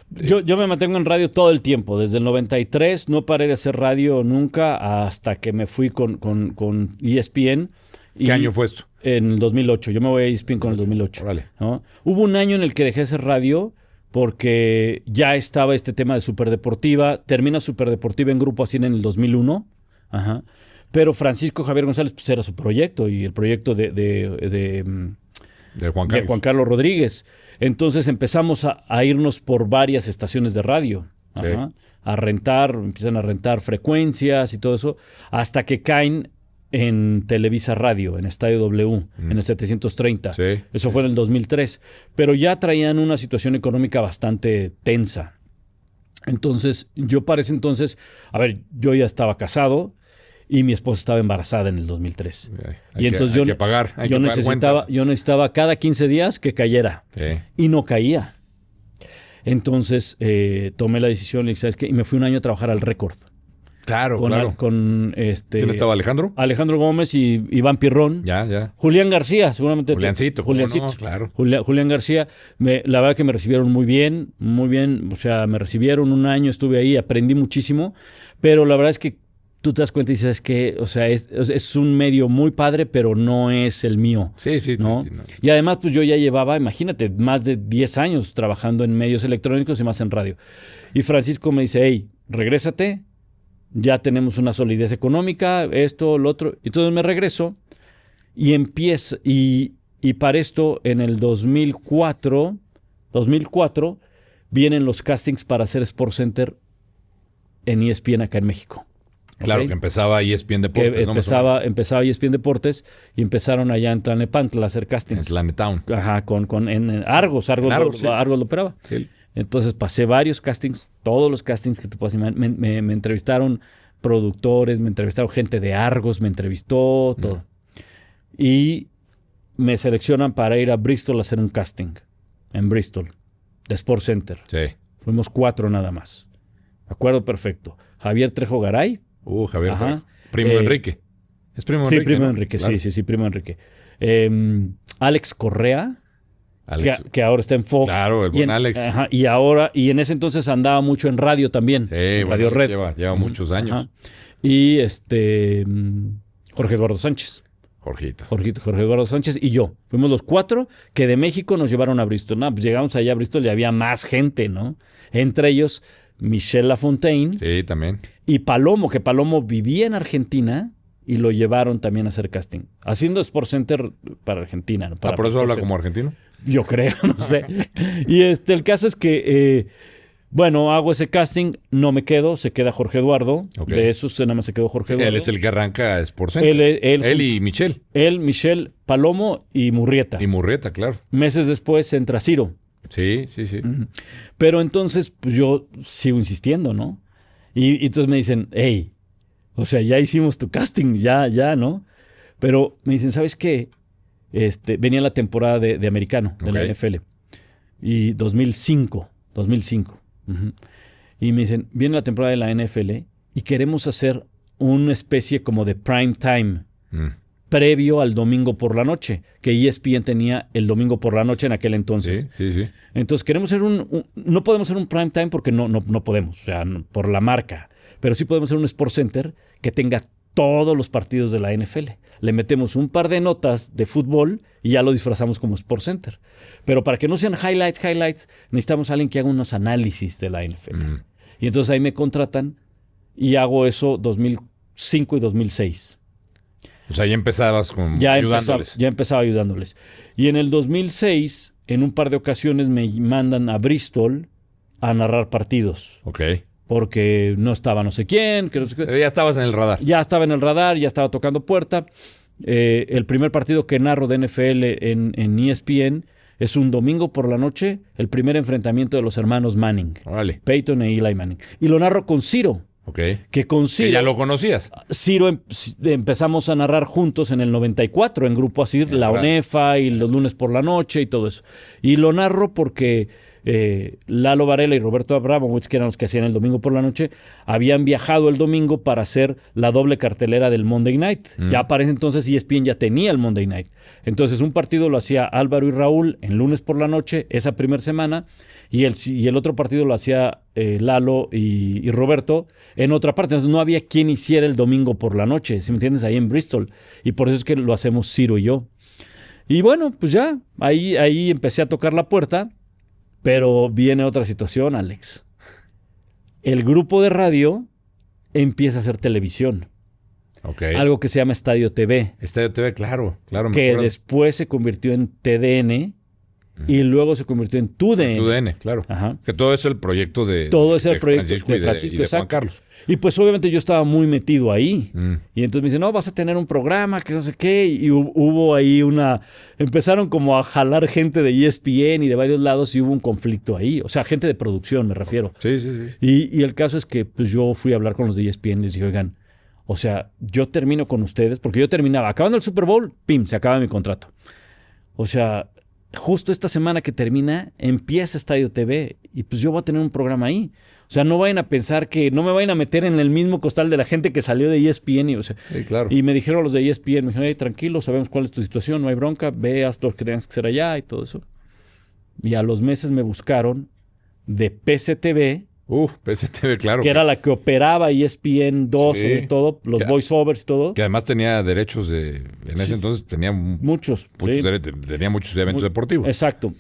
Yo me mantengo en radio todo el tiempo. Desde el 93 no paré de hacer radio nunca hasta que me fui con ESPN. ¿Qué año fue esto? En el 2008. Yo me voy a ESPN con el 2008. Vale. ¿No? Hubo un año en el que dejé de hacer radio porque ya estaba este tema de Superdeportiva. Termina Superdeportiva en Grupo Asir en el 2001. Ajá. Pero Francisco Javier González pues, era su proyecto y el proyecto de Juan Carlos Rodríguez. Entonces empezamos a irnos por varias estaciones de radio. Sí. Ajá. Empiezan a rentar frecuencias y todo eso, hasta que caen en Televisa Radio, en Estadio W, en el 730. Sí. Eso fue en el 2003. Pero ya traían una situación económica bastante tensa. Entonces, yo para ese entonces, yo ya estaba casado y mi esposa estaba embarazada en el 2003. Hay que pagar cuentas. Yo necesitaba cada 15 días que cayera. Sí. Y no caía. Entonces tomé la decisión y me fui un año a trabajar al Récord. Claro. ¿Quién estaba, Alejandro? Alejandro Gómez y Iván Pirrón. Ya. Julián García, seguramente. Juliancito. Juliancito. No, claro. Julián García. La verdad que me recibieron muy bien. O sea, me recibieron un año, estuve ahí, aprendí muchísimo. Pero la verdad es que tú te das cuenta y dices que, o sea, es un medio muy padre, pero no es el mío. Sí, ¿no? No. Y además, pues yo ya llevaba, imagínate, más de 10 años trabajando en medios electrónicos y más en radio. Y Francisco me dice, hey, regrésate, ya tenemos una solidez económica, esto, lo otro. Entonces me regreso y empiezo, y para esto, en el 2004, vienen los castings para hacer SportsCenter en ESPN acá en México. Claro, ¿okay? Que empezaba ESPN Deportes. Que empezaba ESPN Deportes y empezaron allá en Tlalnepantla a hacer castings. En Tlalnetown. Ajá, en Argos. Sí. Argos lo operaba. Sí. Entonces pasé varios castings, todos los castings que te puedas imaginar. Me entrevistaron productores, me entrevistaron gente de Argos, me entrevistó, todo. Y me seleccionan para ir a Bristol a hacer un casting. En Bristol, de SportsCenter. Sí. Fuimos 4 nada más. Me acuerdo perfecto. Javier Trejo Garay. Javier Trejo. Primo de Enrique. Es primo de Enrique. Sí, primo de ¿no? Enrique, Claro. sí, primo de Enrique. Alex Correa, que ahora está en Fox. Claro, el buen Alex. Ajá, y en ese entonces andaba mucho en radio también. Sí, en Radio Red. Lleva muchos años. Ajá. Y Jorge Eduardo Sánchez. Jorge Eduardo Sánchez y yo. Fuimos los 4 que de México nos llevaron a Bristol. No, pues llegamos allá a Bristol y había más gente, ¿no? Entre ellos Michelle Lafontaine. Sí, también. Y Palomo, que Palomo vivía en Argentina y lo llevaron también a hacer casting. Haciendo SportsCenter para Argentina. ¿no? ¿Por eso habla como argentino? Yo creo, no sé. Y el caso es que, Bueno, hago ese casting, no me quedo, se queda Jorge Eduardo. Ok. De esos nada más se quedó Jorge Eduardo. Él es el que arranca SportsCenter. Él y Michelle. Él, Michelle, Palomo y Murrieta. Y Murrieta, claro. Meses después entra Ciro. Sí. Pero entonces, pues yo sigo insistiendo, ¿no? Y entonces me dicen, hey, o sea, ya hicimos tu casting, ya, ¿no? Pero me dicen, ¿sabes qué? Venía la temporada de americano, de la Ok. NFL. Y 2005. Ujú. Y me dicen, viene la temporada de la NFL y queremos hacer una especie como de prime time Mm. previo al domingo por la noche, que ESPN tenía el domingo por la noche en aquel entonces. Sí. Entonces queremos hacer no podemos hacer un prime time porque no podemos, o sea, por la marca, pero sí podemos hacer un Sports Center que tenga todos los partidos de la NFL. Le metemos un par de notas de fútbol y ya lo disfrazamos como Sports Center. Pero para que no sean highlights, necesitamos a alguien que haga unos análisis de la NFL. Mm. Y entonces ahí me contratan y hago eso 2005 y 2006. O sea, ya empezabas ayudándoles. Ya empezaba ayudándoles. Y en el 2006, en un par de ocasiones me mandan a Bristol a narrar partidos. Ok. Porque no estaba no sé quién. Que no sé qué. Ya estabas en el radar. Ya estaba en el radar, ya estaba tocando puerta. El primer partido que narro de NFL en ESPN es un domingo por la noche, el primer enfrentamiento de los hermanos Manning. Vale. Peyton e Eli Manning. Y lo narro con Ciro. Ok. Que con Ciro... Que ya lo conocías. Ciro empezamos a narrar juntos en el 94 en Grupo Asir, la ¿verdad? ONEFA y los lunes por la noche y todo eso. Y lo narro porque Lalo Varela y Roberto Abramovich, que eran los que hacían el domingo por la noche, habían viajado el domingo para hacer la doble cartelera del Monday Night. Ya para ese entonces ESPN ya tenía el Monday Night. Entonces un partido lo hacía Álvaro y Raúl en lunes por la noche, esa primera semana, y el otro partido lo hacía Lalo y Roberto en otra parte. Entonces no había quien hiciera el domingo por la noche, ¿sí me entiendes? Ahí en Bristol. Y por eso es que lo hacemos Ciro y yo. Y bueno, pues ya, ahí empecé a tocar la puerta, pero viene otra situación, Alex. El grupo de radio empieza a hacer televisión. Ok. Algo que se llama Estadio TV, Estadio TV, claro. Me que acuerdo. después se convirtió en TDN y luego se convirtió en TUDN. TUDN, claro. Ajá. Que todo es el proyecto de Todo es el de proyecto Francisco de y Francisco, y de Juan exacto. Carlos. Y pues obviamente yo estaba muy metido ahí. Mm. Y entonces me dicen, no, vas a tener un programa, que no sé qué. Y hubo ahí empezaron como a jalar gente de ESPN y de varios lados y hubo un conflicto ahí. O sea, gente de producción me refiero. Sí. Y el caso es que pues, yo fui a hablar con los de ESPN y les dije, oigan, o sea, yo termino con ustedes, porque yo terminaba, acabando el Super Bowl, pim, se acaba mi contrato. O sea, justo esta semana que termina, empieza Estadio TV y pues yo voy a tener un programa ahí. O sea, no vayan a pensar que no me vayan a meter en el mismo costal de la gente que salió de ESPN. O sea, Sí, claro. y me dijeron los de ESPN, me dijeron, hey, tranquilo, sabemos cuál es tu situación, no hay bronca, veas lo que tengas que hacer allá y todo eso. Y a los meses me buscaron de PCTV, PSTV, claro. que era la que operaba ESPN 2, Sí. sobre todo, los Ya. voiceovers y todo. Que además tenía derechos en ese entonces tenía Muchos. muchos, sí. tenía muchos eventos deportivos. Exacto.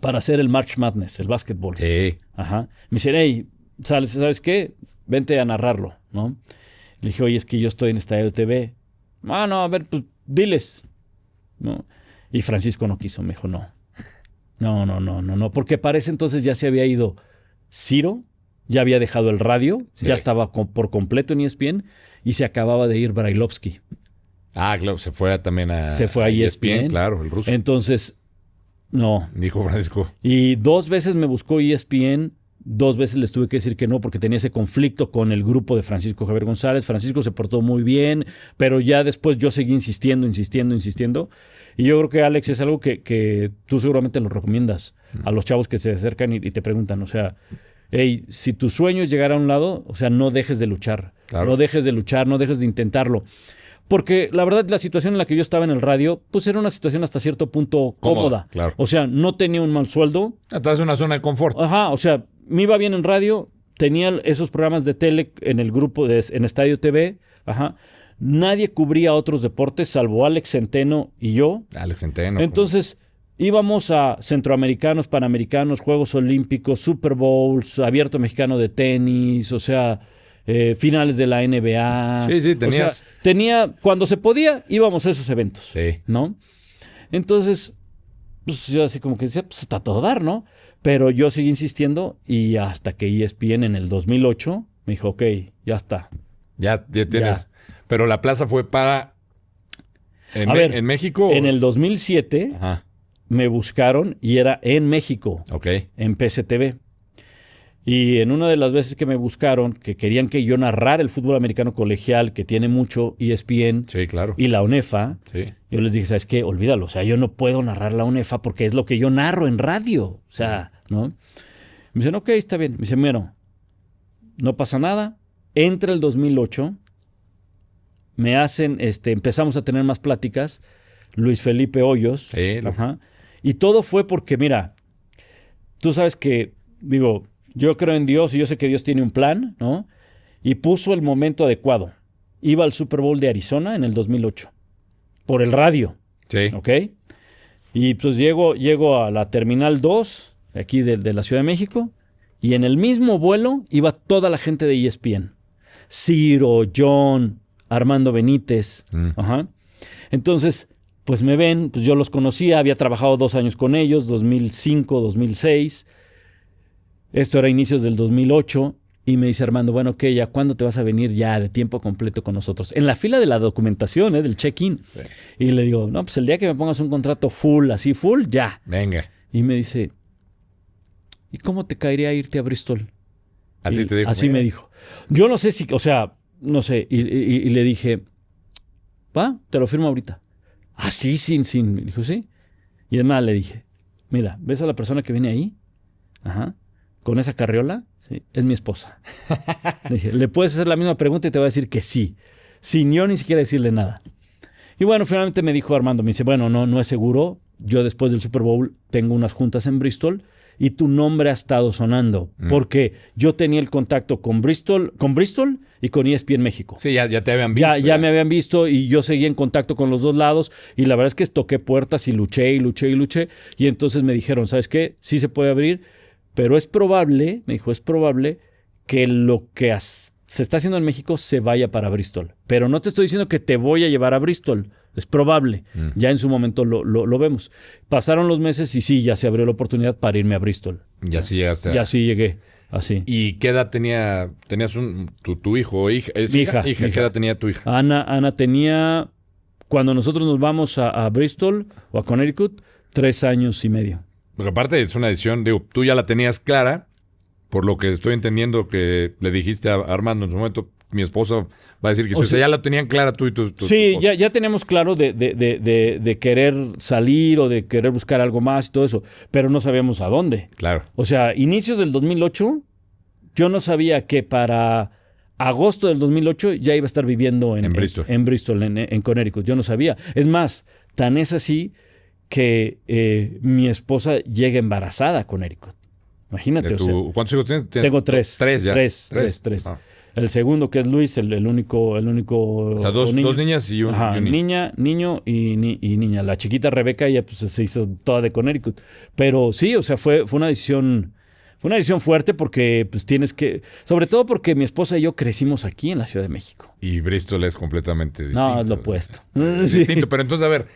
Para hacer el March Madness, el básquetbol. Sí. Ajá. Me dicen, hey, ¿sabes qué? Vente a narrarlo, ¿no? Le dije, oye, es que yo estoy en Estadio TV. Ah, no, a ver, pues diles. ¿No? Y Francisco no quiso, me dijo, no. No, porque para ese entonces ya se había ido Ciro, ya había dejado el radio, Sí. ya estaba por completo en ESPN y se acababa de ir Brailovsky. Ah, claro, se fue también a ESPN. claro, el ruso. Entonces, no. Dijo Francisco. Y 2 veces me buscó ESPN, 2 veces les tuve que decir que no porque tenía ese conflicto con el grupo de Francisco Javier González. Francisco se portó muy bien, pero ya después yo seguí insistiendo. Y yo creo que, Alex, es algo que tú seguramente lo recomiendas a los chavos que se acercan y te preguntan, o sea, hey, si tu sueño es llegar a un lado, o sea, no dejes de luchar. Claro. No dejes de luchar, no dejes de intentarlo. Porque la verdad, la situación en la que yo estaba en el radio, pues era una situación hasta cierto punto cómoda. Claro. O sea, no tenía un mal sueldo. Estás en una zona de confort. Ajá, o sea, me iba bien en radio, tenía esos programas de tele en el grupo en Estadio TV. Ajá. Nadie cubría otros deportes, salvo Alex Centeno y yo. Alex Centeno. Entonces, íbamos a centroamericanos, panamericanos, Juegos Olímpicos, Super Bowls, Abierto Mexicano de tenis, o sea, finales de la NBA. Sí, tenías. O sea, cuando se podía, íbamos a esos eventos. Sí. ¿No? Entonces, pues yo así como que decía, pues está a todo dar, ¿no? Pero yo seguí insistiendo y hasta que ESPN en el 2008 me dijo, ok, ya está. Ya tienes. Pero la plaza fue para... ¿En México? En el 2007 Ajá. me buscaron y era en México, Ok. en PSTV. Y en una de las veces que me buscaron, que querían que yo narrara el fútbol americano colegial, que tiene mucho ESPN Sí, claro. y la UNEFA, Sí. yo les dije, ¿sabes qué? Olvídalo. O sea, yo no puedo narrar la UNEFA porque es lo que yo narro en radio. O sea, ¿no? Me dicen, ok, está bien. Me dicen, bueno, no pasa nada. Entra el 2008, me hacen, empezamos a tener más pláticas, Luis Felipe Hoyos. Sí, Ajá. Y todo fue porque, mira, tú sabes que, digo, yo creo en Dios y yo sé que Dios tiene un plan, ¿no? Y puso el momento adecuado. Iba al Super Bowl de Arizona en el 2008, por el radio, Sí. ¿ok? Y pues llego a la Terminal 2, aquí de la Ciudad de México, y en el mismo vuelo iba toda la gente de ESPN. Ciro, John, Armando Benítez. Ajá. Entonces, pues me ven, pues yo los conocía, había trabajado 2 años con ellos, 2005, 2006. Esto era inicios del 2008. Y me dice Armando, bueno, ok, ¿ya cuándo te vas a venir ya de tiempo completo con nosotros? En la fila de la documentación, del check-in. Sí. Y le digo, no, pues el día que me pongas un contrato full, así full, ya. Venga. Y me dice, ¿y cómo te caería irte a Bristol? Así te dijo. Así me dijo. Yo no sé si, o sea, no sé. Y le dije, va, te lo firmo ahorita. Así, sin. Me dijo, sí. Y además le dije, mira, ¿ves a la persona que viene ahí? Ajá. Con esa carriola. Sí, es mi esposa. Le dije, le puedes hacer la misma pregunta y te va a decir que sí. Sin yo ni siquiera decirle nada. Y bueno, finalmente me dijo Armando, me dice, bueno, no es seguro. Yo después del Super Bowl tengo unas juntas en Bristol y tu nombre ha estado sonando. Porque yo tenía el contacto con Bristol y con ESPN México. Sí, ya te habían visto. Ya me habían visto y yo seguía en contacto con los dos lados. Y la verdad es que toqué puertas y luché. Y entonces me dijeron, ¿sabes qué? Sí se puede abrir. Pero es probable, me dijo, es probable que lo que se está haciendo en México se vaya para Bristol. Pero no te estoy diciendo que te voy a llevar a Bristol. Es probable. Ya en su momento lo vemos. Pasaron los meses y sí, ya se abrió la oportunidad para irme a Bristol. Y así llegaste. Y así llegué. Así. ¿Y qué edad tenías tu hijo o hija? Mi hija. ¿Qué edad tenía tu hija? Ana tenía, cuando nosotros nos vamos a Bristol o a Connecticut, 3 años y medio. Porque aparte es una decisión, digo, tú ya la tenías clara, por lo que estoy entendiendo que le dijiste a Armando en su momento, mi esposa va a decir que sí. O sea, ya la tenían clara tú y tu sí, esposa. ya teníamos claro de querer salir o de querer buscar algo más y todo eso, pero no sabíamos a dónde. Claro. O sea, inicios del 2008, yo no sabía que para agosto del 2008 ya iba a estar viviendo en Bristol, en Connecticut. Yo no sabía. Es más, tan es así que mi esposa llega embarazada a Connecticut. Imagínate. ¿Cuántos hijos tienes? Tengo 3. 3 ya. 3. Ah. El segundo, que es Luis, el único. O sea, dos niñas y un niño. Niño y niña. La chiquita Rebeca ya pues, se hizo toda de Connecticut. Pero sí, o sea, fue una decisión. Fue una decisión fuerte porque pues tienes que... Sobre todo porque mi esposa y yo crecimos aquí en la Ciudad de México. Y Bristol es completamente distinto. No, es lo opuesto. Es distinto, pero entonces, a ver...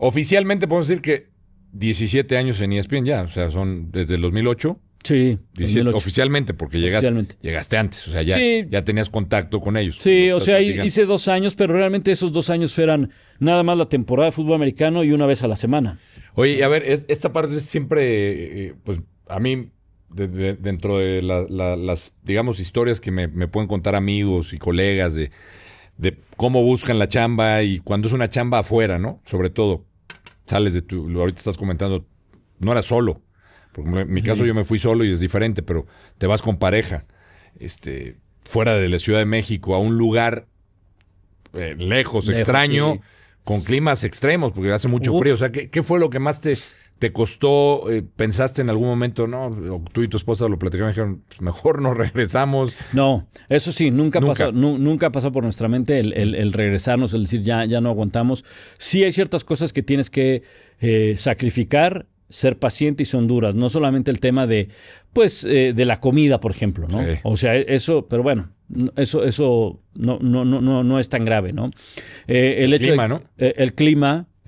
Oficialmente podemos decir que 17 años en ESPN ya, o sea, son desde el 2008. Sí, 17, oficialmente, porque llegaste antes, o sea, ya tenías contacto con ellos. Sí, o sea, hice 2 años, pero realmente esos 2 años eran nada más la temporada de fútbol americano y una vez a la semana. Oye, a ver, esta parte es siempre, pues a mí, dentro de las, digamos, historias que me pueden contar amigos y colegas de cómo buscan la chamba y cuando es una chamba afuera, ¿no? Sobre todo. Sales ahorita estás comentando, no eras solo, porque en mi caso yo me fui solo y es diferente, pero te vas con pareja, fuera de la Ciudad de México, a un lugar lejos, extraño, sí, con climas extremos, porque hace mucho frío. O sea, ¿qué fue lo que más te costó? ¿Pensaste en algún momento, no? O tú y tu esposa lo platicaron y dijeron, pues mejor nos regresamos. No, eso sí, nunca pasó por nuestra mente el regresarnos, el decir ya no aguantamos. Sí hay ciertas cosas que tienes que sacrificar, ser paciente y son duras. No solamente el tema de la comida, por ejemplo, ¿no? Sí. O sea, eso, pero bueno, eso no es tan grave, ¿no? El clima, ¿no? El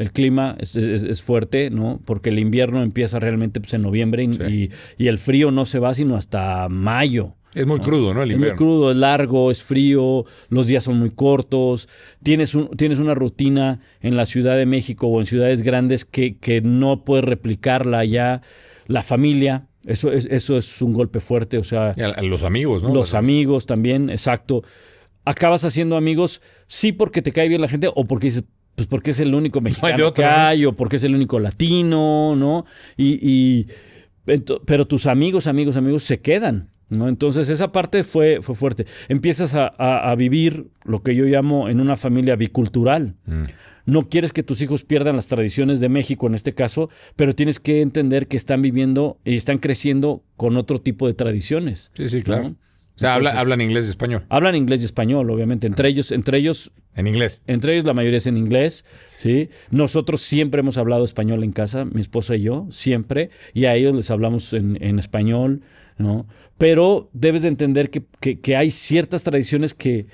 El clima es fuerte, ¿no? Porque el invierno empieza realmente pues, en noviembre y el frío no se va sino hasta mayo. Es muy crudo, ¿no? El invierno. Es muy crudo, es largo, es frío, los días son muy cortos. Tienes una rutina en la Ciudad de México o en ciudades grandes que no puedes replicarla allá. La familia, eso es un golpe fuerte, o sea... Y a los amigos, ¿no? Los amigos también, exacto. Acabas haciendo amigos, sí porque te cae bien la gente o porque dices, pues porque es el único mexicano que hay, o porque es el único latino, ¿no? Pero tus amigos se quedan, ¿no? Entonces esa parte fue fuerte. Empiezas a vivir lo que yo llamo en una familia bicultural. No quieres que tus hijos pierdan las tradiciones de México en este caso, pero tienes que entender que están viviendo y están creciendo con otro tipo de tradiciones. Sí, claro. ¿No? O sea, Entonces, hablan inglés y español. Hablan inglés y español, obviamente. Entre ellos En inglés. Entre ellos la mayoría es en inglés, ¿sí? Nosotros siempre hemos hablado español en casa, mi esposa y yo, siempre, y a ellos les hablamos en español, ¿no? Pero debes de entender que hay ciertas tradiciones que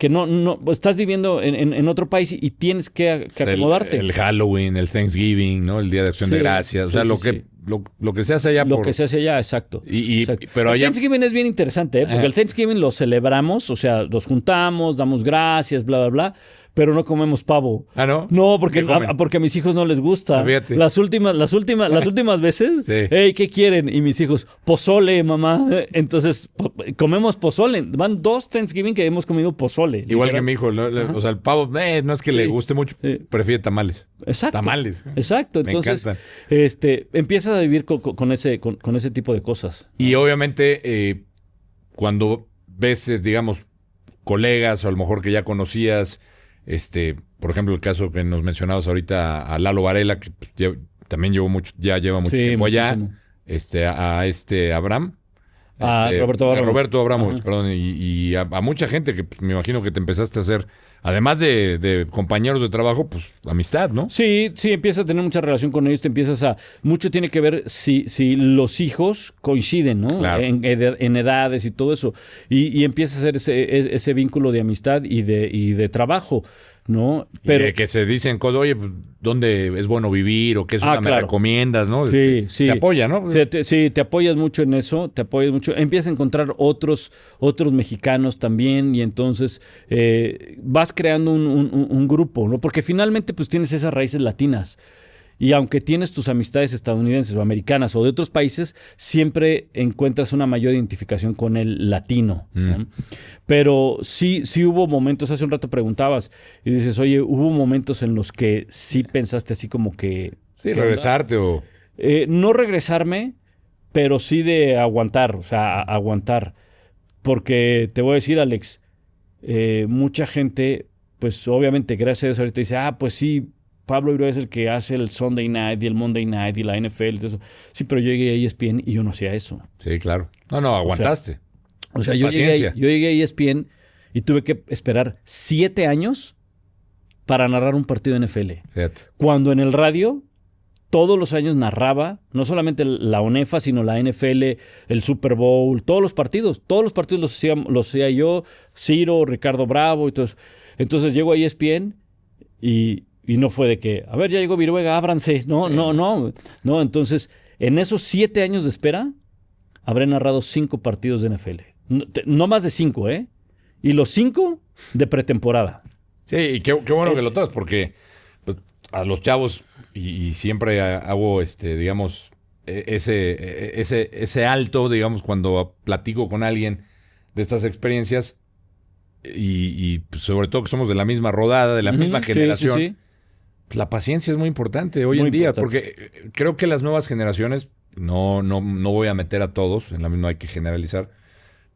no estás viviendo en otro país y tienes que acomodarte. El Halloween, el Thanksgiving, ¿no? El Día de Acción de Gracias. O sea, lo que se hace allá. Lo que se hace allá, exacto. Pero el allá... Thanksgiving es bien interesante, porque el Thanksgiving lo celebramos, o sea, nos juntamos, damos gracias, bla, bla, bla, pero no comemos pavo. ¿Ah, no? No, porque a mis hijos no les gusta. Fíjate. Las últimas veces, hey, ¿qué quieren? Y mis hijos, pozole, mamá. Entonces, comemos pozole. Van 2 Thanksgiving que hemos comido pozole. Igual que mi hijo, o sea, el pavo, no es que le guste mucho, prefiere tamales. Exacto. Tamales. Exacto. Entonces, empiezas a vivir con ese tipo de cosas. Y obviamente, cuando ves, digamos, colegas o a lo mejor que ya conocías, por ejemplo, el caso que nos mencionabas ahorita a Lalo Varela, que pues, también lleva mucho tiempo allá, a Abraham. Roberto Abramo, perdón, y a mucha gente que pues, me imagino que te empezaste a hacer, además de compañeros de trabajo, pues amistad, ¿no? Sí, empiezas a tener mucha relación con ellos, mucho tiene que ver si los hijos coinciden, ¿no? Claro. En edades y todo eso, y empieza a hacer ese vínculo de amistad y de trabajo, ¿no? Pero que se dicen cosas, oye, ¿dónde es bueno vivir? O qué es me recomiendas, ¿no? Sí. Te apoya, ¿no? Te apoyas mucho en eso, empiezas a encontrar otros mexicanos también, y entonces vas creando un grupo, ¿no? Porque finalmente pues tienes esas raíces latinas. Y aunque tienes tus amistades estadounidenses o americanas o de otros países, siempre encuentras una mayor identificación con el latino, ¿no? Pero sí hubo momentos, hace un rato preguntabas y dices, oye, hubo momentos en los que sí pensaste así como que... Sí, regresarte o... no regresarme, pero sí de aguantar, o sea, aguantar. Porque te voy a decir, Alex, mucha gente, pues obviamente, gracias a Dios, ahorita dice, pues sí, Pablo Iruega es el que hace el Sunday Night y el Monday Night y la NFL y todo eso. Sí, pero yo llegué a ESPN y yo no hacía eso. Sí, claro. No, aguantaste. O sea, yo llegué a ESPN y tuve que esperar 7 años para narrar un partido de NFL. Fíjate. Cuando en el radio todos los años narraba, no solamente la ONEFA, sino la NFL, el Super Bowl, todos los partidos los hacía yo, Ciro, Ricardo Bravo y todo eso. Entonces llego a ESPN y no fue de que, a ver, ya llegó Viruega, ábranse. No. Entonces, en esos 7 años de espera, habré narrado 5 partidos de NFL. No más de 5, ¿eh? Y los 5 de pretemporada. Sí, y qué bueno que lo tomas, porque pues, a los chavos, y siempre hago, digamos, ese alto, digamos, cuando platico con alguien de estas experiencias, y pues, sobre todo que somos de la misma rodada, de la misma generación. Sí. La paciencia es muy importante hoy en día, porque creo que las nuevas generaciones, no voy a meter a todos, en la misma hay que generalizar,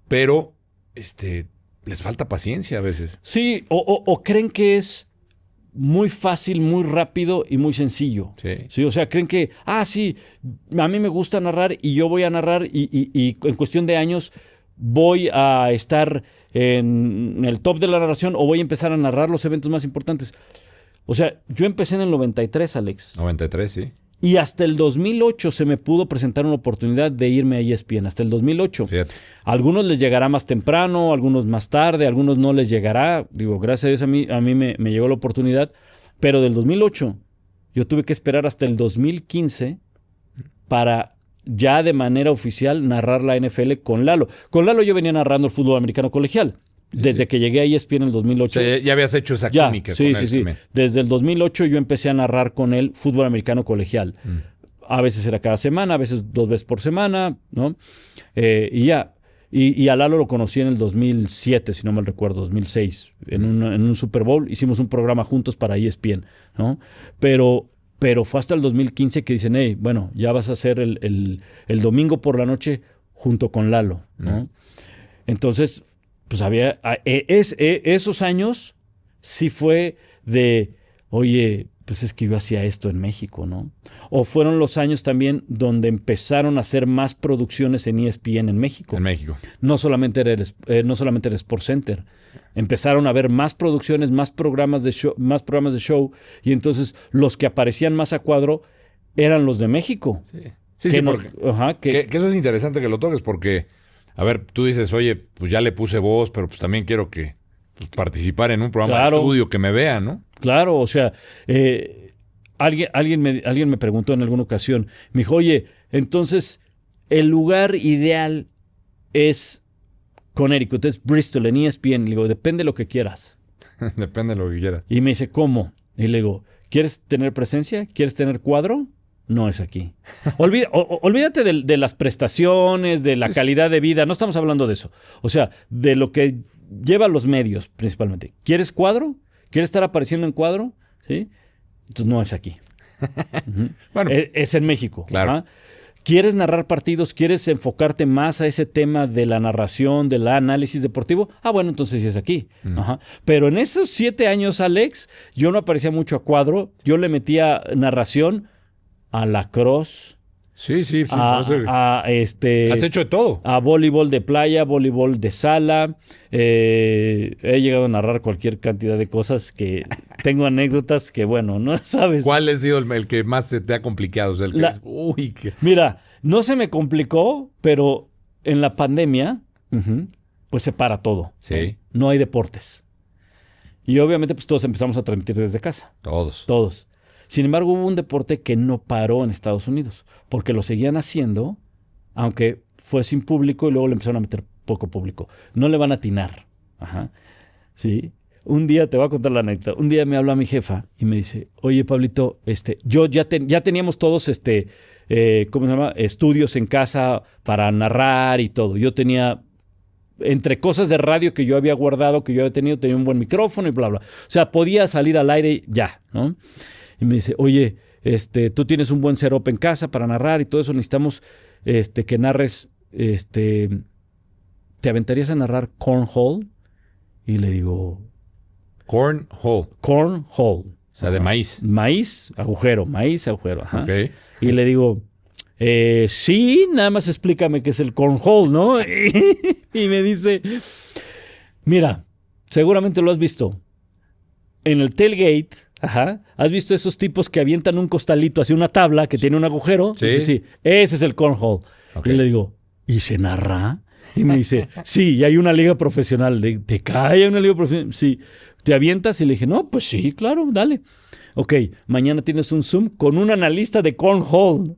pero les falta paciencia a veces. Sí, o creen que es muy fácil, muy rápido y muy sencillo. Sí, o sea, creen que, sí, a mí me gusta narrar y yo voy a narrar y en cuestión de años voy a estar en el top de la narración o voy a empezar a narrar los eventos más importantes. O sea, yo empecé en el 93, Alex. 93, sí. Y hasta el 2008 se me pudo presentar una oportunidad de irme a ESPN. Hasta el 2008. Fíjate. A algunos les llegará más temprano, a algunos más tarde, a algunos no les llegará. Digo, gracias a Dios a mí me llegó la oportunidad. Pero del 2008 yo tuve que esperar hasta el 2015 para ya de manera oficial narrar la NFL con Lalo. Con Lalo yo venía narrando el fútbol americano colegial. Desde que llegué a ESPN en el 2008. O sea, ya habías hecho esa química con él. Sí. Desde el 2008 yo empecé a narrar con él fútbol americano colegial. A veces era cada semana, a veces 2 veces por semana, ¿no? Y ya. Y a Lalo lo conocí en el 2007, si no mal recuerdo, 2006. En un Super Bowl hicimos un programa juntos para ESPN, ¿no? Pero fue hasta el 2015 que dicen, hey, bueno, ya vas a hacer el domingo por la noche junto con Lalo, ¿no? Entonces, pues había... esos años sí fue de, oye, pues es que yo hacía esto en México, ¿no? O fueron los años también donde empezaron a hacer más producciones en ESPN en México. En México. No solamente era el SportsCenter. Empezaron a haber más producciones, más programas de show, y entonces los que aparecían más a cuadro eran los de México. Sí, porque que eso es interesante que lo toques, porque, a ver, tú dices, oye, pues ya le puse voz, pero pues también quiero que participar en un programa de estudio, que me vean, ¿no? Claro, o sea, alguien me preguntó en alguna ocasión, me dijo, oye, entonces el lugar ideal es Connecticut, es Bristol, en ESPN. Le digo, depende de lo que quieras. Depende de lo que quieras. Y me dice, ¿cómo? Y le digo, ¿quieres tener presencia? ¿Quieres tener cuadro? No es aquí. Olvídate de las prestaciones, de la calidad de vida. No estamos hablando de eso. O sea, de lo que lleva los medios principalmente. ¿Quieres cuadro? ¿Quieres estar apareciendo en cuadro? ¿Sí? Entonces no es aquí. Bueno, es en México. Claro. ¿Ah? ¿Quieres narrar partidos? ¿Quieres enfocarte más a ese tema de la narración, del análisis deportivo? Ah, bueno, entonces sí es aquí. Ajá. Pero en esos 7 años, Alex, yo no aparecía mucho a cuadro. Yo le metía narración a lacrosse. Sí. Has hecho de todo. A voleibol de playa, voleibol de sala. He llegado a narrar cualquier cantidad de cosas que tengo anécdotas que, bueno, no sabes. ¿Cuál ha sido el que más se te ha complicado? O sea, Mira, no se me complicó, pero en la pandemia, pues se para todo. Sí. No hay deportes. Y obviamente, pues todos empezamos a transmitir desde casa. Todos. Sin embargo, hubo un deporte que no paró en Estados Unidos, porque lo seguían haciendo, aunque fue sin público, y luego le empezaron a meter poco público. No le van a atinar. Ajá. Sí. Un día, te voy a contar la anécdota, un día me habla mi jefa y me dice, oye, Pablito, yo ya teníamos todos, ¿cómo se llama? Estudios en casa para narrar y todo. Yo tenía, entre cosas de radio que yo había guardado, que yo había tenido, tenía un buen micrófono y bla, bla. O sea, podía salir al aire ya, ¿no? Y me dice, oye, tú tienes un buen setup en casa para narrar y todo eso, necesitamos que narres, ¿te aventarías a narrar cornhole? Y le digo... Cornhole. Cornhole. O sea, de maíz. Maíz, agujero. Ajá. Okay. Y le digo, sí, nada más explícame qué es el cornhole, ¿no? Y me dice, mira, seguramente lo has visto. En el tailgate, ¿has visto esos tipos que avientan un costalito hacia una tabla que tiene un agujero? Sí. Sí, ese es el cornhole. Okay. Y le digo, ¿y se narra? Y me dice, sí, y hay una liga profesional. ¿Te cae una liga profesional? Sí. ¿Te avientas? Y le dije, no, pues sí, claro, dale. Ok, mañana tienes un Zoom con un analista de cornhole.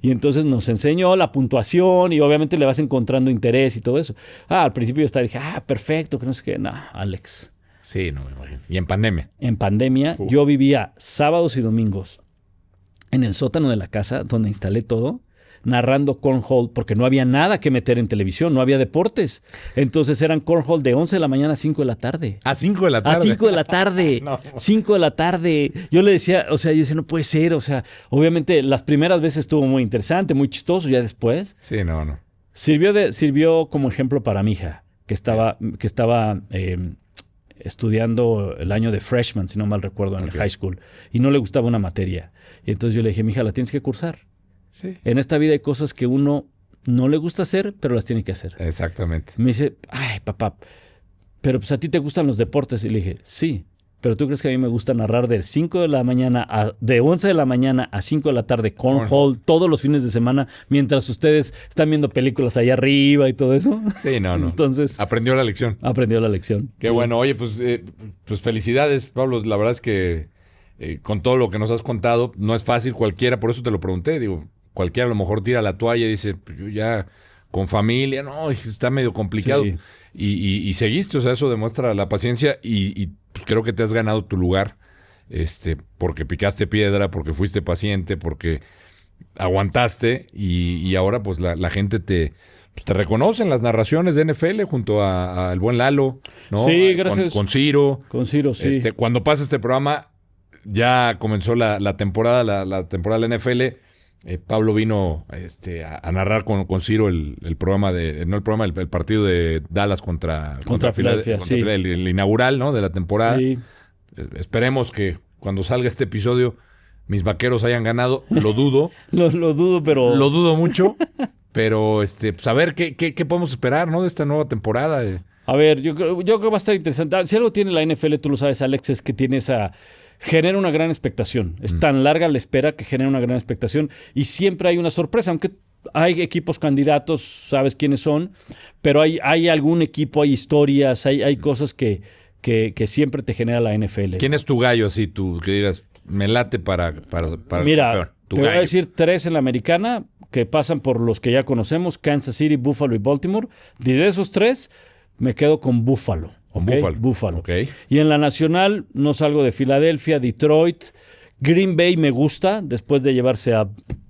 Y entonces nos enseñó la puntuación y obviamente le vas encontrando interés y todo eso. Al principio yo dije, perfecto, que no sé qué. No, Alex. Sí, no me imagino. ¿Y en pandemia? En pandemia, yo vivía sábados y domingos en el sótano de la casa donde instalé todo, narrando cornhole, porque no había nada que meter en televisión, no había deportes. Entonces eran cornhole de 11 de la mañana a 5 de la tarde. ¿A 5 de la tarde? A 5 de la tarde. No. 5 de la tarde. Yo le decía, yo decía, no puede ser. O sea, obviamente las primeras veces estuvo muy interesante, muy chistoso, ya después. Sí, no. Sirvió como ejemplo para mi hija, que estaba estudiando el año de freshman, si no mal recuerdo, en el high school, y no le gustaba una materia. Y entonces yo le dije, mija, la tienes que cursar. Sí. En esta vida hay cosas que uno no le gusta hacer, pero las tiene que hacer. Exactamente. Me dice, ay, papá, pero pues a ti te gustan los deportes. Y le dije, sí, pero ¿tú crees que a mí me gusta narrar de 5 de la mañana de 11 de la mañana a 5 de la tarde cornhole todos los fines de semana mientras ustedes están viendo películas allá arriba y todo eso? Sí, no. Entonces... Aprendió la lección. Aprendió la lección. Qué bueno. Oye, pues felicidades, Pablo. La verdad es que con todo lo que nos has contado, no es fácil cualquiera, por eso te lo pregunté, digo, cualquiera a lo mejor tira la toalla y dice, pues yo ya con familia, no, está medio complicado. Sí. Y seguiste, o sea, eso demuestra la paciencia y pues, creo que te has ganado tu lugar, porque picaste piedra, porque fuiste paciente, porque aguantaste y ahora pues la gente te reconoce en las narraciones de NFL junto al buen Lalo, ¿no? Sí, gracias. Con Ciro. Con Ciro, sí. Cuando pasa este programa, ya comenzó la temporada, la temporada de la NFL. Pablo vino a narrar con Ciro el programa el partido de Dallas contra Filadelfia, sí. el inaugural, ¿no? De la temporada. Sí. Esperemos que cuando salga este episodio mis vaqueros hayan ganado. Lo dudo. Lo dudo, pero... Lo dudo mucho. Pero pues a ver qué podemos esperar, ¿no? De esta nueva temporada. A ver, yo creo que va a estar interesante. Si algo tiene la NFL, tú lo sabes, Alex, es que genera una gran expectación. Es tan larga la espera que genera una gran expectación y siempre hay una sorpresa, aunque hay equipos candidatos, sabes quiénes son, pero hay algún equipo, hay historias, hay cosas que siempre te genera la NFL. ¿Quién es tu gallo así, tú que digas, me late para Mira, tu te voy a gallo? decir 3 en la americana que pasan por los que ya conocemos, Kansas City, Buffalo y Baltimore. De esos 3, me quedo con Buffalo. Con ¿ok? Buffalo. Ok. Y en la nacional no salgo de Filadelfia, Detroit. Green Bay me gusta, después de llevarse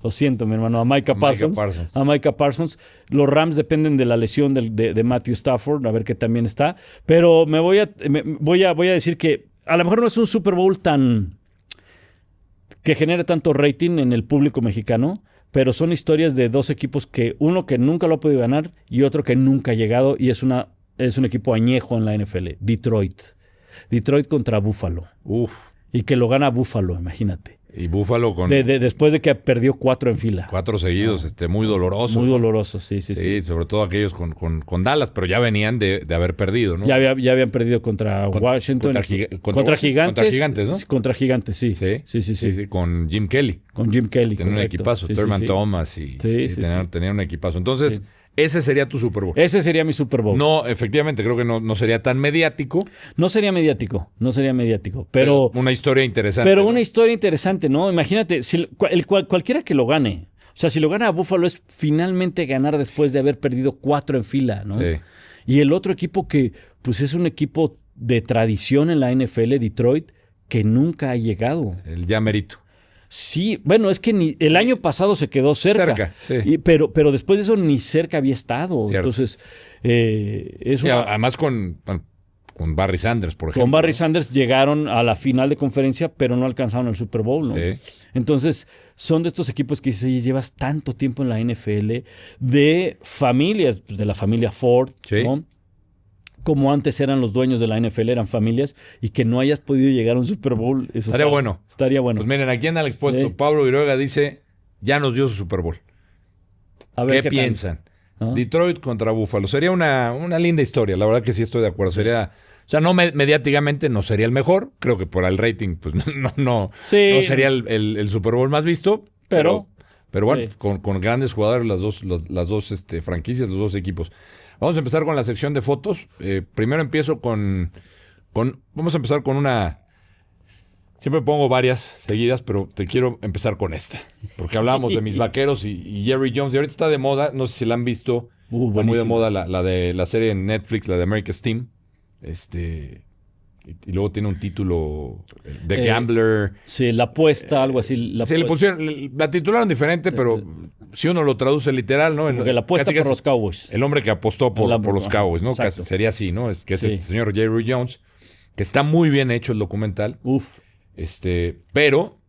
lo siento, mi hermano, a Micah Parsons. A Micah Parsons. Los Rams dependen de la lesión de Matthew Stafford, a ver qué también está. Pero voy a decir que a lo mejor no es un Super Bowl que genere tanto rating en el público mexicano, pero son historias de 2 equipos uno que nunca lo ha podido ganar y otro que nunca ha llegado, y es un equipo añejo en la NFL, Detroit. Detroit contra Buffalo. Uf. Y que lo gana Buffalo, imagínate. Y Buffalo con Después de que perdió 4 en fila. 4 seguidos, muy doloroso. Muy doloroso, sí. Sí, sobre todo aquellos con Dallas, pero ya venían de haber perdido, ¿no? Ya habían perdido contra Washington. Contra Gigantes. Contra Gigantes, ¿no? Contra Gigantes, sí. Sí, con Jim Kelly. Con Jim Kelly. Tenían un equipazo, Thurman Thomas y tenían un equipazo. Entonces, ese sería tu Super Bowl. Ese sería mi Super Bowl. No, efectivamente, creo que no sería tan mediático. No sería mediático, pero una historia interesante. Pero ¿no? una historia interesante, ¿no? Imagínate, si cualquiera que lo gane. O sea, si lo gana a Buffalo es finalmente ganar después de haber perdido 4 en fila, ¿no? Sí. Y el otro equipo que, pues es un equipo de tradición en la NFL, Detroit, que nunca ha llegado. El ya merito. Sí, bueno, es que el año pasado se quedó cerca. Sí. Pero después de eso ni cerca había estado. Cierto. Entonces, además con Barry Sanders, por ejemplo. Con Barry Sanders llegaron a la final de conferencia, pero no alcanzaron el Super Bowl, ¿no? Sí. Entonces, son de estos equipos que dices, oye, llevas tanto tiempo en la NFL, de familias, pues, de la familia Ford, Sí. ¿no? Como antes eran los dueños de la NFL, eran familias, y que no hayas podido llegar a un Super Bowl. Eso Estaría bueno. Estaría bueno. Pues miren, aquí en el expuesto, Sí. Pablo Iruega dice, ya nos dio su Super Bowl. A ver ¿Qué tal. piensan? ¿Ah? Detroit contra Buffalo. Sería una linda historia, la verdad que sí estoy de acuerdo. Sería, o sea, no mediáticamente no sería el mejor. Creo que por el rating, pues no sería el Super Bowl más visto. Pero bueno, Sí. con grandes jugadores las dos franquicias, los dos equipos. Vamos a empezar con la sección de fotos. Primero empiezo vamos a empezar con una. Siempre pongo varias seguidas, pero te quiero empezar con esta. Porque hablábamos de mis vaqueros y Jerry Jones. Y ahorita está de moda, no sé si la han visto. Está muy de buenísimo. moda la de la serie en Netflix, la de America's Team. Y luego tiene un título, The Gambler. Sí, la apuesta, algo así. La titularon diferente, pero si uno lo traduce literal, ¿no? Porque la apuesta Casi por los Cowboys. El hombre que apostó por los Cowboys, ¿no? Exacto. Casi sería así, ¿no? Es que es Sí. este señor Jerry Jones, que está muy bien hecho el documental. Uf. Pero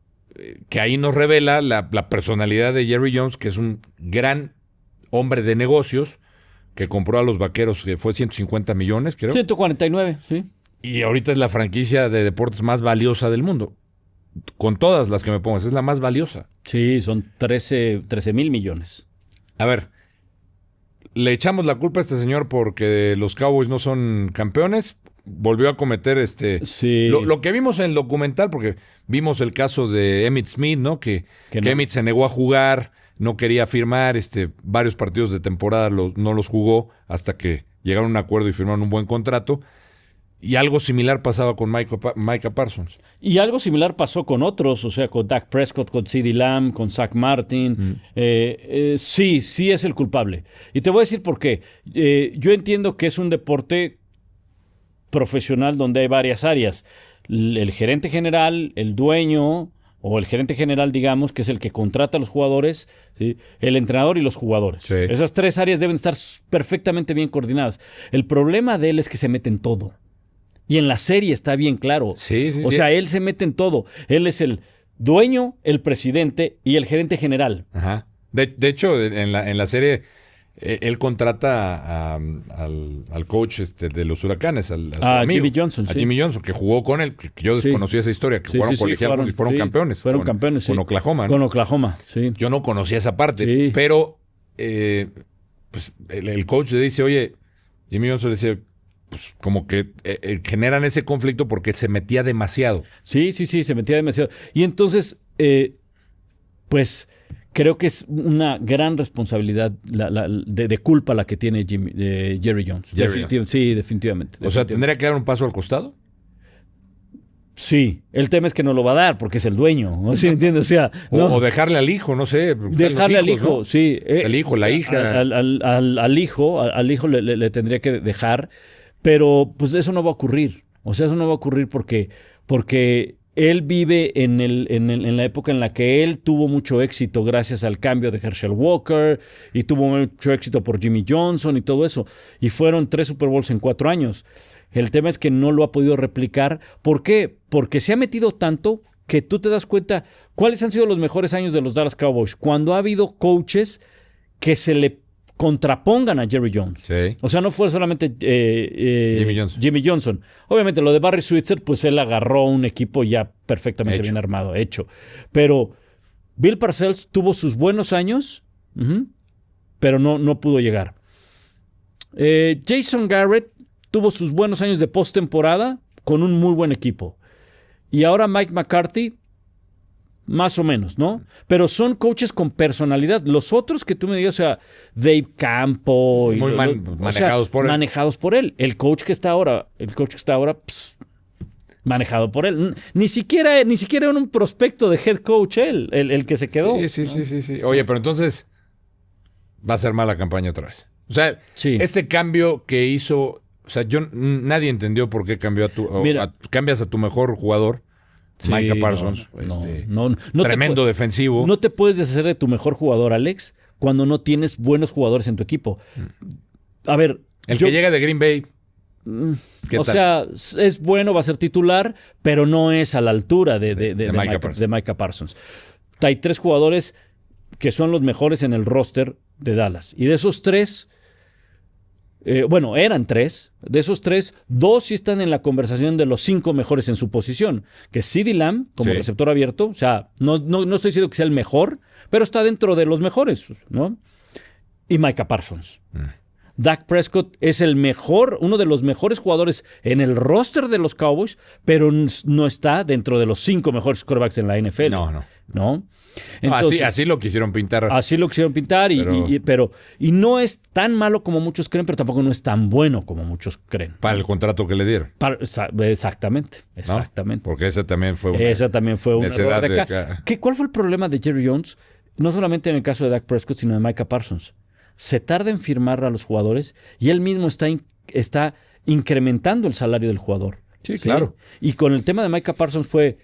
que ahí nos revela la personalidad de Jerry Jones, que es un gran hombre de negocios, que compró a los Vaqueros, que fue 150 millones, creo. 149, sí. Y ahorita es la franquicia de deportes más valiosa del mundo. Con todas las que me pongas, es la más valiosa. Sí, son 13 mil millones. A ver, le echamos la culpa a este señor porque los Cowboys no son campeones. Volvió a cometer Sí. lo que vimos en el documental, porque vimos el caso de Emmitt Smith, ¿no? Que no. Emmitt se negó a jugar, no quería firmar, varios partidos de temporada no los jugó hasta que llegaron a un acuerdo y firmaron un buen contrato. Y algo similar pasaba con Micah Parsons. Y algo similar pasó con otros, o sea, con Dak Prescott, con CeeDee Lamb, con Zach Martin. Sí es el culpable. Y te voy a decir por qué. Yo entiendo que es un deporte profesional donde hay varias áreas. El gerente general, el dueño o el gerente general, digamos, que es el que contrata a los jugadores, ¿sí? El entrenador y los jugadores. Sí. Esas tres áreas deben estar perfectamente bien coordinadas. El problema de él es que se mete en todo. Y en la serie está bien claro. Sí. O sea, él se mete en todo. Él es el dueño, el presidente y el gerente general. Ajá. De hecho, en la serie, él contrata al coach de los Huracanes, a su amigo, Jimmy Johnson. a Sí. Jimmy Johnson, que jugó con él, que yo desconocía esa historia, que jugaron colegial y fueron campeones. Fueron campeones, sí. Con Oklahoma, ¿no? Con Oklahoma, sí. Yo no conocía esa parte, Sí. pero pues el coach le dice, oye, Jimmy Johnson le dice, pues como que generan ese conflicto porque se metía demasiado. Sí, se metía demasiado. Y entonces, pues creo que es una gran responsabilidad de culpa la que tiene Jerry Jones. Sí, definitivamente. O sea, ¿tendría que dar un paso al costado? Sí, el tema es que no lo va a dar porque es el dueño, ¿no? ¿Sí entiendes? O sea, no. O dejarle al hijo, no sé. Dejarle al hijo, ¿no? sí. El hijo, la hija. Al hijo le tendría que dejar, pero pues eso no va a ocurrir. O sea, eso no va a ocurrir porque él vive en la época en la que él tuvo mucho éxito gracias al cambio de Herschel Walker y tuvo mucho éxito por Jimmy Johnson y todo eso. Y fueron 3 Super Bowls en 4 años. El tema es que no lo ha podido replicar. ¿Por qué? Porque se ha metido tanto que tú te das cuenta cuáles han sido los mejores años de los Dallas Cowboys. Cuando ha habido coaches que se le contrapongan a Jerry Jones. Sí. O sea, no fue solamente Jimmy Johnson. Obviamente, lo de Barry Switzer, pues él agarró un equipo ya perfectamente bien armado, hecho. Pero Bill Parcells tuvo sus buenos años, pero no pudo llegar. Jason Garrett tuvo sus buenos años de postemporada con un muy buen equipo. Y ahora Mike McCarthy, más o menos, ¿no? Pero son coaches con personalidad. Los otros que tú me digas, o sea, Dave Campo. Sí, muy manejados por él. Manejados por él. El coach que está ahora, manejado por él. Ni siquiera era un prospecto de head coach él, el que se quedó. Sí. Oye, pero entonces va a ser mala campaña otra vez. O sea, este cambio que hizo, o sea, nadie entendió por qué cambió cambias a tu mejor jugador, Micah Parsons, tremendo defensivo. No te puedes deshacer de tu mejor jugador, Alex, cuando no tienes buenos jugadores en tu equipo. A ver, que llega de Green Bay. O sea, es bueno, va a ser titular, pero no es a la altura de Micah Parsons. Hay 3 jugadores que son los mejores en el roster de Dallas. Y de esos 3, eran 3. De esos 3, 2 sí están en la conversación de los 5 mejores en su posición. Que es CeeDee Lamb, como receptor abierto. O sea, no estoy diciendo que sea el mejor, pero está dentro de los mejores, ¿no? Y Micah Parsons. Dak Prescott es uno de los mejores jugadores en el roster de los Cowboys, pero no está dentro de los 5 mejores quarterbacks en la NFL. ¿No? Entonces, así lo quisieron pintar. Así lo quisieron pintar, y no es tan malo como muchos creen, pero tampoco no es tan bueno como muchos creen. Para el contrato que le dieron. Exactamente. ¿No? Porque esa también fue una error de acá. ¿Cuál fue el problema de Jerry Jones? No solamente en el caso de Dak Prescott, sino de Micah Parsons. Se tarda en firmar a los jugadores y él mismo está incrementando el salario del jugador. Sí, claro. Y con el tema de Micah Parsons fue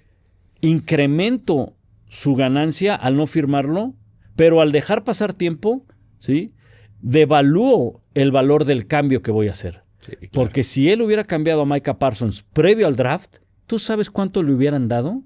incremento su ganancia al no firmarlo, pero al dejar pasar tiempo, ¿sí? Devalúo el valor del cambio que voy a hacer. Sí, claro. Porque si él hubiera cambiado a Micah Parsons previo al draft, ¿tú sabes cuánto le hubieran dado?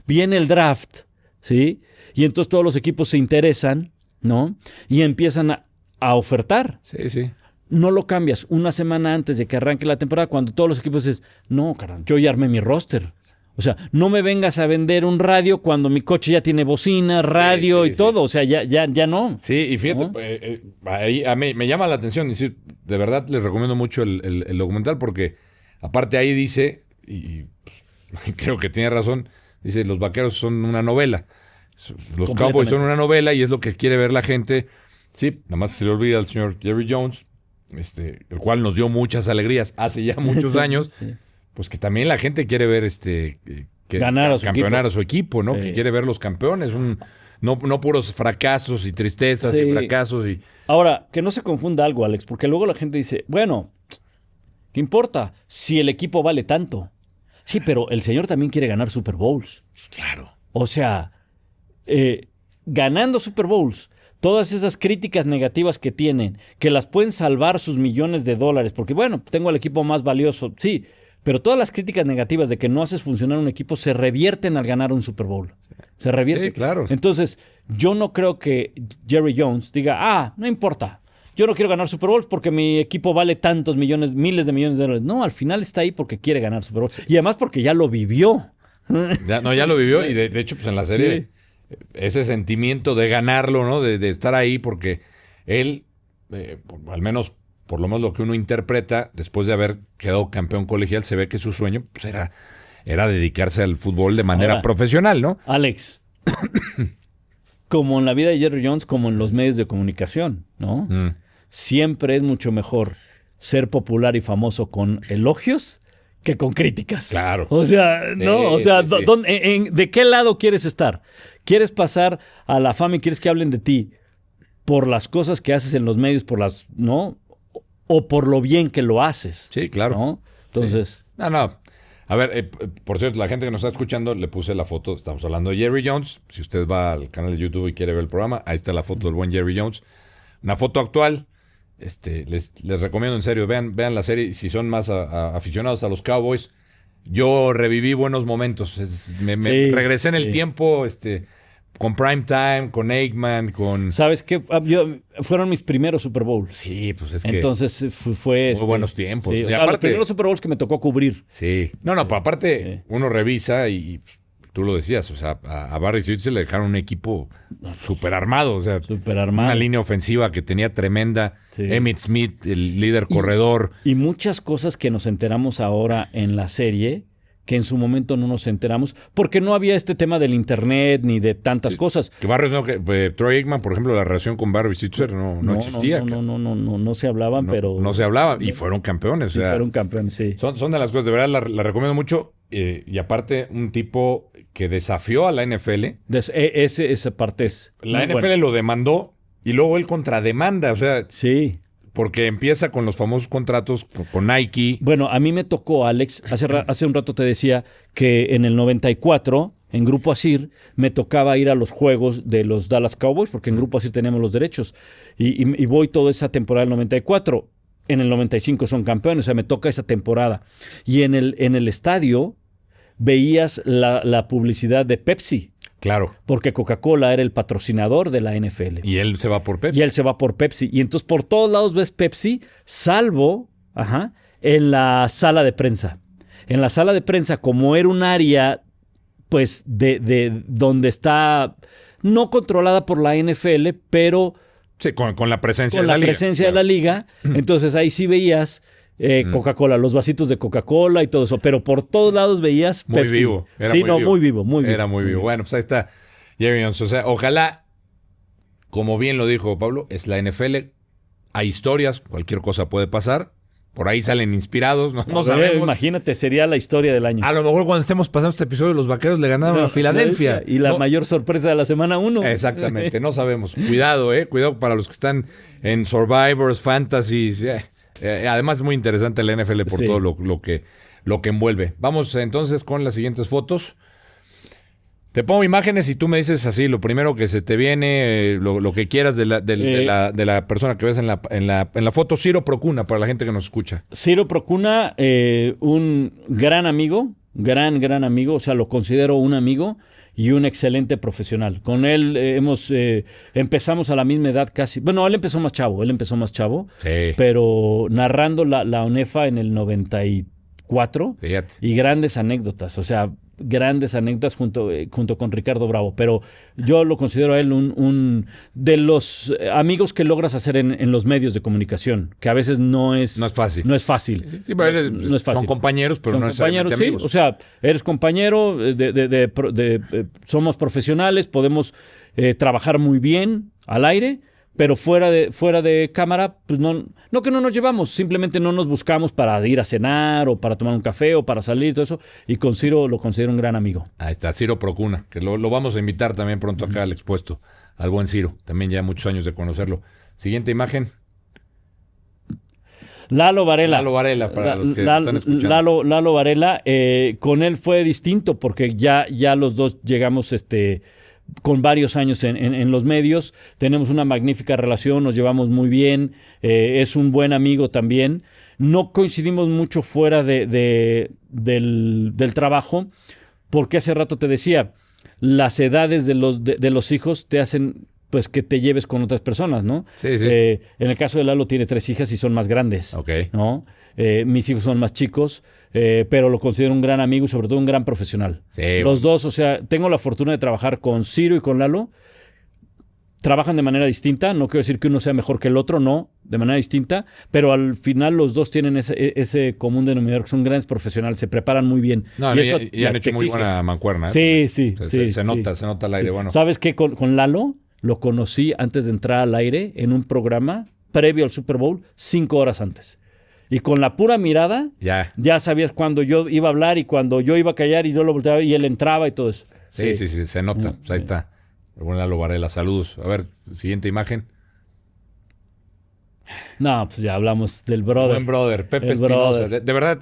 Viene el draft, ¿sí? Y entonces todos los equipos se interesan, ¿no? Y empiezan a ofertar. Sí. No lo cambias una semana antes de que arranque la temporada cuando todos los equipos dicen, no, carnal, yo ya armé mi roster. O sea, no me vengas a vender un radio cuando mi coche ya tiene bocina, radio y todo. O sea, ya no. Sí, y fíjate, ¿no? Ahí me llama la atención. De verdad les recomiendo mucho el documental porque aparte ahí dice, y creo que tiene razón, dice, los Vaqueros son una novela. Los Cowboys son una novela y es lo que quiere ver la gente. Sí, nada más se le olvida al señor Jerry Jones, el cual nos dio muchas alegrías hace ya muchos años, pues que también la gente quiere ver que ganar a su campeonar equipo. a su equipo, ¿no? Que quiere ver los campeones, no puros fracasos y tristezas y fracasos y... Ahora, que no se confunda algo, Alex, porque luego la gente dice, bueno, ¿qué importa si el equipo vale tanto? Sí, pero el señor también quiere ganar Super Bowls. Claro. O sea, ganando Super Bowls, todas esas críticas negativas que tienen, que las pueden salvar sus millones de dólares, porque bueno, tengo al equipo más valioso, sí, pero todas las críticas negativas de que no haces funcionar un equipo se revierten al ganar un Super Bowl. Se revierten. Sí, claro. Entonces, yo no creo que Jerry Jones diga, no importa, yo no quiero ganar Super Bowls porque mi equipo vale tantos millones, miles de millones de dólares. No, al final está ahí porque quiere ganar Super Bowl. Y además porque ya lo vivió. Ya lo vivió y de hecho, pues en la serie, ese sentimiento de ganarlo, ¿no? De estar ahí porque él, al menos por lo menos lo que uno interpreta, después de haber quedado campeón colegial, se ve que su sueño pues, era dedicarse al fútbol de manera Ahora, profesional, ¿no? Alex, como en la vida de Jerry Jones, como en los medios de comunicación, ¿no? Siempre es mucho mejor ser popular y famoso con elogios que con críticas. Claro. O sea, ¿no? O sea, sí. ¿de qué lado quieres estar? ¿Quieres pasar a la fama y quieres que hablen de ti por las cosas que haces en los medios, ¿no? O por lo bien que lo haces. Sí, claro. ¿No? Entonces. Sí. No. A ver, por cierto, la gente que nos está escuchando, le puse la foto, estamos hablando de Jerry Jones. Si usted va al canal de YouTube y quiere ver el programa, ahí está la foto del buen Jerry Jones. Una foto actual. Les recomiendo en serio, vean la serie. Si son más aficionados a los Cowboys, yo reviví buenos momentos. Me regresé en el tiempo, con Prime Time, con Aikman, con... ¿Sabes qué? Fueron mis primeros Super Bowls. Sí, pues es que... Entonces fue... Muy buenos tiempos. Sí, y o sea, aparte, los primeros Super Bowls que me tocó cubrir. Sí. No, pues aparte, uno revisa y tú lo decías, o sea, a Barry Switzer le dejaron un equipo súper armado, o sea, súper armado. Una línea ofensiva que tenía tremenda. Sí. Emmitt Smith, el líder corredor. Y muchas cosas que nos enteramos ahora en la serie... que en su momento no nos enteramos, porque no había este tema del internet ni de tantas cosas. Que Barry, Troy Aikman, por ejemplo, la relación con Barry Switzer no existía. No se hablaban, pero... No se hablaba, y fueron campeones. Sí, fueron campeones, sí. Son de las cosas, de verdad, la recomiendo mucho, y aparte, un tipo que desafió a la NFL. Esa parte es... La NFL lo demandó, y luego él contrademanda, o sea... Sí. Porque empieza con los famosos contratos con Nike. Bueno, a mí me tocó, Alex, hace un rato te decía que en el 94, en Grupo Asir, me tocaba ir a los juegos de los Dallas Cowboys, porque en Grupo Asir teníamos los derechos. Y voy toda esa temporada del 94. En el 95 son campeones, o sea, me toca esa temporada. Y en el estadio veías la publicidad de Pepsi. Claro. Porque Coca-Cola era el patrocinador de la NFL. Y él se va por Pepsi. Y entonces por todos lados ves Pepsi, salvo en la sala de prensa. En la sala de prensa, como era un área, pues, de donde está no controlada por la NFL, pero... Sí, con la presencia de la liga. Con la presencia de la liga. Entonces ahí sí veías... Coca-Cola, los vasitos de Coca-Cola y todo eso, pero por todos lados veías Pepsi. Muy vivo. Muy vivo. Era muy vivo. Bueno, pues ahí está Jerry Jones. O sea, ojalá, como bien lo dijo Pablo, es la NFL. Hay historias, cualquier cosa puede pasar. Por ahí salen inspirados, no sabemos. Imagínate, sería la historia del año. A lo mejor cuando estemos pasando este episodio, los Vaqueros le ganaron a Filadelfia. Y la mayor sorpresa de la semana 1. Exactamente, no sabemos. Cuidado, cuidado para los que están en Survivors, Fantasies. Además es muy interesante la NFL por todo lo que envuelve. Vamos entonces con las siguientes fotos. Te pongo imágenes y tú me dices así, lo primero que se te viene, lo que quieras de la persona que ves en la foto. Ciro Procuna, para la gente que nos escucha. Ciro Procuna, un gran amigo, gran amigo, o sea, lo considero un amigo y un excelente profesional. Con él empezamos a la misma edad casi. Bueno, él empezó más chavo, sí. Pero narrando la ONEFA en el 94. Fíjate. Y grandes anécdotas, o sea, junto con Ricardo Bravo. Pero yo lo considero a él un de los amigos que logras hacer en los medios de comunicación, que a veces no es fácil. Sí, no es fácil. Son compañeros, pero no necesariamente amigos. O sea, eres compañero, somos profesionales, podemos trabajar muy bien al aire, pero fuera de cámara, pues no que no nos llevamos, simplemente no nos buscamos para ir a cenar o para tomar un café o para salir, todo eso. Y con Ciro lo considero un gran amigo. Ahí está, Ciro Procuna, que lo vamos a invitar también pronto acá al expuesto, al buen Ciro, también ya muchos años de conocerlo. Siguiente imagen. Lalo Varela. Lalo Varela, para los que están escuchando. Lalo Varela, con él fue distinto porque ya los dos llegamos con varios años en los medios, tenemos una magnífica relación, nos llevamos muy bien, es un buen amigo también. No coincidimos mucho fuera del trabajo, porque hace rato te decía, las edades de los hijos te hacen pues que te lleves con otras personas, ¿no? Sí, sí. En el caso de Lalo tiene 3 hijas y son más grandes, Ok. ¿no? Mis hijos son más chicos, pero lo considero un gran amigo y sobre todo un gran profesional. Sí, Los dos, o sea, tengo la fortuna de trabajar con Ciro y con Lalo. Trabajan de manera distinta, no quiero decir que uno sea mejor que el otro, no, de manera distinta, pero al final los dos tienen ese común denominador, que son grandes profesionales, se preparan muy bien. No, Y no, eso y han te hecho muy exige. buena mancuerna. Sí, sí, Se sí. nota al aire, bueno. ¿Sabes qué? Con Lalo lo conocí antes de entrar al aire en un programa previo al Super Bowl, 5 horas antes. Y con la pura mirada, ya sabías cuando yo iba a hablar y cuando yo iba a callar y yo lo volteaba y él entraba y todo eso. Sí, se nota. Pues ahí está. El buen Lalo Varela, saludos. A ver, siguiente imagen. No, pues ya hablamos del brother. Buen brother, Pepe Espinosa. De verdad,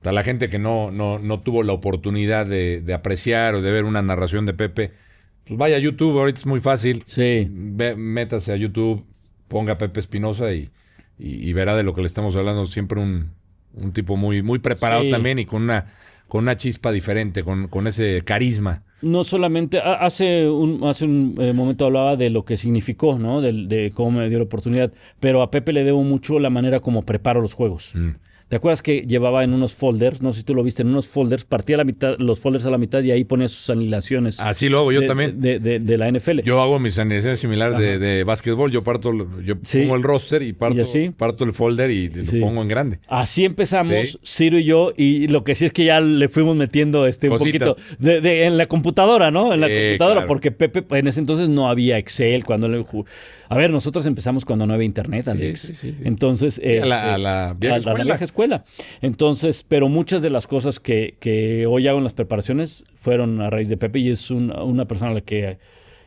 a la gente que no tuvo la oportunidad de apreciar o de ver una narración de Pepe, pues vaya a YouTube, ahorita es muy fácil. Sí. Métase a YouTube, ponga Pepe Espinosa y verá de lo que le estamos hablando. Siempre un tipo muy, muy preparado también y con una chispa diferente, con ese carisma. No solamente, hace un momento hablaba de lo que significó, ¿no? De cómo me dio la oportunidad, pero a Pepe le debo mucho la manera como preparo los juegos. ¿Te acuerdas que llevaba en unos folders? No sé si tú lo viste, en unos folders, partía los folders a la mitad y ahí ponía sus anilaciones. Así lo hago yo también. De la NFL. Yo hago mis anilaciones similares de básquetbol. Yo pongo el roster y parto el folder y lo pongo en grande. Así empezamos, Ciro y yo, y lo que sí es que ya le fuimos metiendo un poquito en la computadora, ¿no? En la computadora, claro. Porque Pepe en ese entonces no había Excel. A ver, nosotros empezamos cuando no había internet, Alex. Sí. Entonces, a la vieja escuela. Entonces, pero muchas de las cosas que hoy hago en las preparaciones fueron a raíz de Pepe y es una persona a la que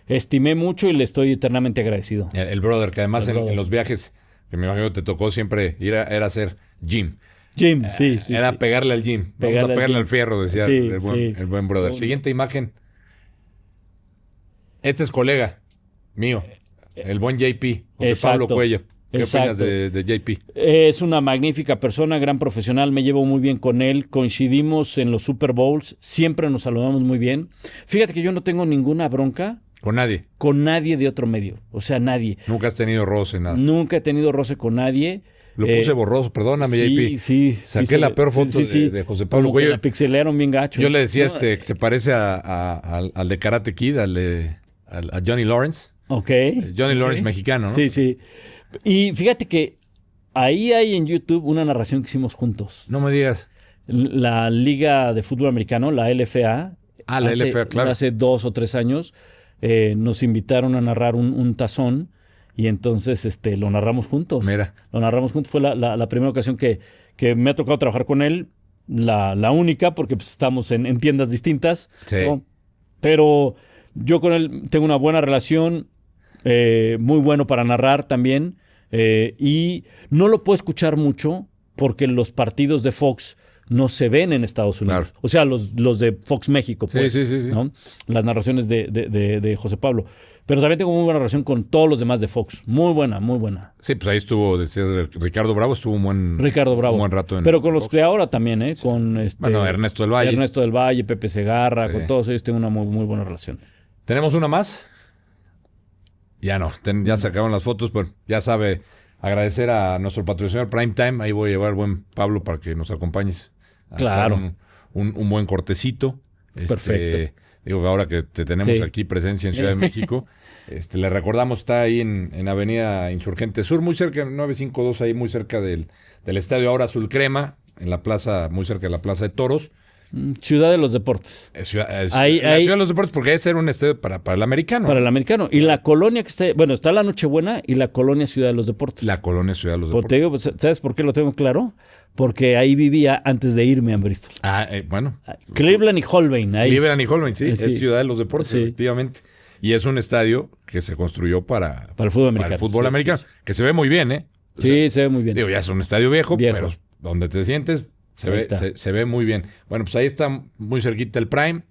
estimé mucho y le estoy eternamente agradecido. El brother, que además en los viajes, que me imagino te tocó siempre era hacer gym. Sí. Era pegarle al gym. Pegarle al fierro, decía el buen brother. Siguiente imagen. Este es colega mío, el buen JP, José Pablo Cuello. ¿Qué opinas de JP? Es una magnífica persona, gran profesional, me llevo muy bien con él, coincidimos en los Super Bowls, siempre nos saludamos muy bien. Fíjate que yo no tengo ninguna bronca. ¿Con nadie? Con nadie de otro medio, o sea, nadie. ¿Nunca has tenido roce, nada? Nunca he tenido roce con nadie. Lo puse borroso, perdóname, JP. Sí. Saqué la peor foto de José Pablo Cuello. La pixelearon bien gacho. Yo le decía que se parece al de Karate Kid, a Johnny Lawrence. Ok. Johnny Lawrence mexicano, ¿no? Sí. Y fíjate que ahí hay en YouTube una narración que hicimos juntos. No me digas. La Liga de Fútbol Americano, la LFA. La LFA, claro. Hace 2 o 3 años nos invitaron a narrar un tazón y entonces lo narramos juntos. Mira. Lo narramos juntos. Fue la primera ocasión que me ha tocado trabajar con él. La única, porque pues, estamos en tiendas distintas. Sí. ¿no? Pero yo con él tengo una buena relación, muy bueno para narrar también. Y no lo puedo escuchar mucho porque los partidos de Fox no se ven en Estados Unidos. Claro. O sea, los de Fox México, pues. Sí. ¿no? Las narraciones de José Pablo. Pero también tengo muy buena relación con todos los demás de Fox. Muy buena. Sí, pues ahí estuvo, decías, Ricardo Bravo, estuvo un buen rato. Pero con los de ahora también, ¿eh? Sí. Con Ernesto del Valle. Ernesto del Valle, Pepe Segarra, con todos ellos tengo una muy, muy buena relación. ¿Tenemos una más? Ya no, ya se acabaron las fotos, pero ya sabe, agradecer a nuestro patrocinador Primetime. Ahí voy a llevar al buen Pablo para que nos acompañes. Claro. Un buen cortecito. Perfecto. Digo, ahora que te tenemos aquí presencia en Ciudad de México, le recordamos, está ahí en Avenida Insurgente Sur, muy cerca, 952, ahí muy cerca del Estadio ahora Azul Crema, en la plaza, muy cerca de la Plaza de Toros. Ciudad de los Deportes. Es Ciudad, es Ahí- la ahí- Ciudad de los Deportes, porque debe ser un estadio para el americano. Para el americano. Y la colonia que está... Bueno, está la Nochebuena y la colonia Ciudad de los Deportes. La colonia Ciudad de los Porque te Deportes. digo, pues, ¿sabes por qué lo tengo claro? Porque ahí vivía antes de irme a Bristol. Bueno. Cleveland y Holbein. Ahí. Cleveland y Holbein, sí, Sí. es Ciudad de los Deportes, Sí. efectivamente. Y es un estadio que se construyó para Para el fútbol para americano. el fútbol Sí, americano, sí, que se ve muy bien, ¿eh? O sea, Sí, se ve muy bien. digo, ya es un estadio viejo, Viejo. pero donde te sientes Ahí está. se ve muy bien. Bueno, pues ahí está muy cerquita el Prime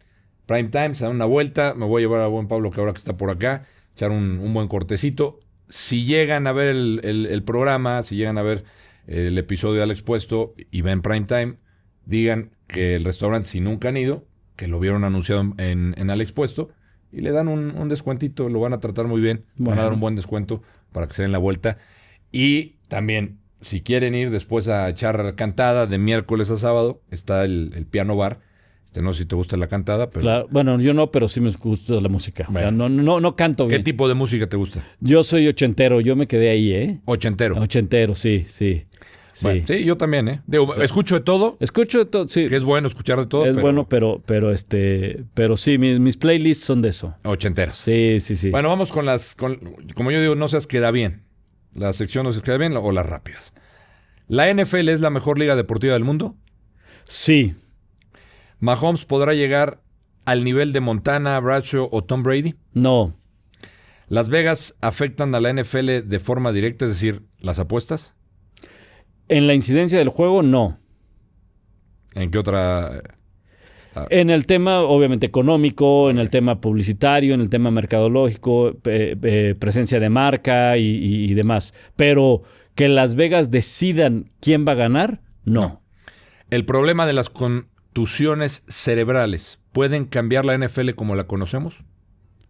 Time, se da una vuelta. Me voy a llevar a buen Pablo, que ahora que está por acá, echar un buen cortecito. Si llegan a ver el programa, si llegan a ver el episodio del Expuesto y ven Prime Time, digan que el restaurante, si nunca han ido, que lo vieron anunciado en Al Expuesto, y le dan un descuentito, lo van a tratar muy bien, van Bueno. a dar un buen descuento para que se den la vuelta. Y también, si quieren ir después a echar cantada de miércoles a sábado, está el Piano Bar. No sé si te gusta la cantada, pero Claro. Bueno, yo no, pero sí me gusta la música. O sea, Bueno. no canto ¿qué bien. tipo de música te gusta? Yo soy ochentero, yo me quedé ahí, ¿eh? Ochentero. Ochentero, sí. Sí. Bueno, sí, yo también, ¿eh? Digo, escucho de todo, Escucho todo, sí. que es bueno escuchar de todo, Es pero bueno, pero sí, mis playlists son de eso. ochenteros. Sí. Bueno, vamos como yo digo, no seas queda bien. La sección no se queda bien o las rápidas. ¿La NFL es la mejor liga deportiva del mundo? Sí. ¿Mahomes podrá llegar al nivel de Montana, Bradshaw o Tom Brady? No. ¿Las Vegas afectan a la NFL de forma directa, es decir, las apuestas? En la incidencia del juego, no. ¿En qué otra? En el tema, obviamente, económico, en el tema publicitario, en el tema mercadológico, presencia de marca y demás. Pero que Las Vegas decidan quién va a ganar, no. ¿El problema de las contusiones cerebrales pueden cambiar la NFL como la conocemos?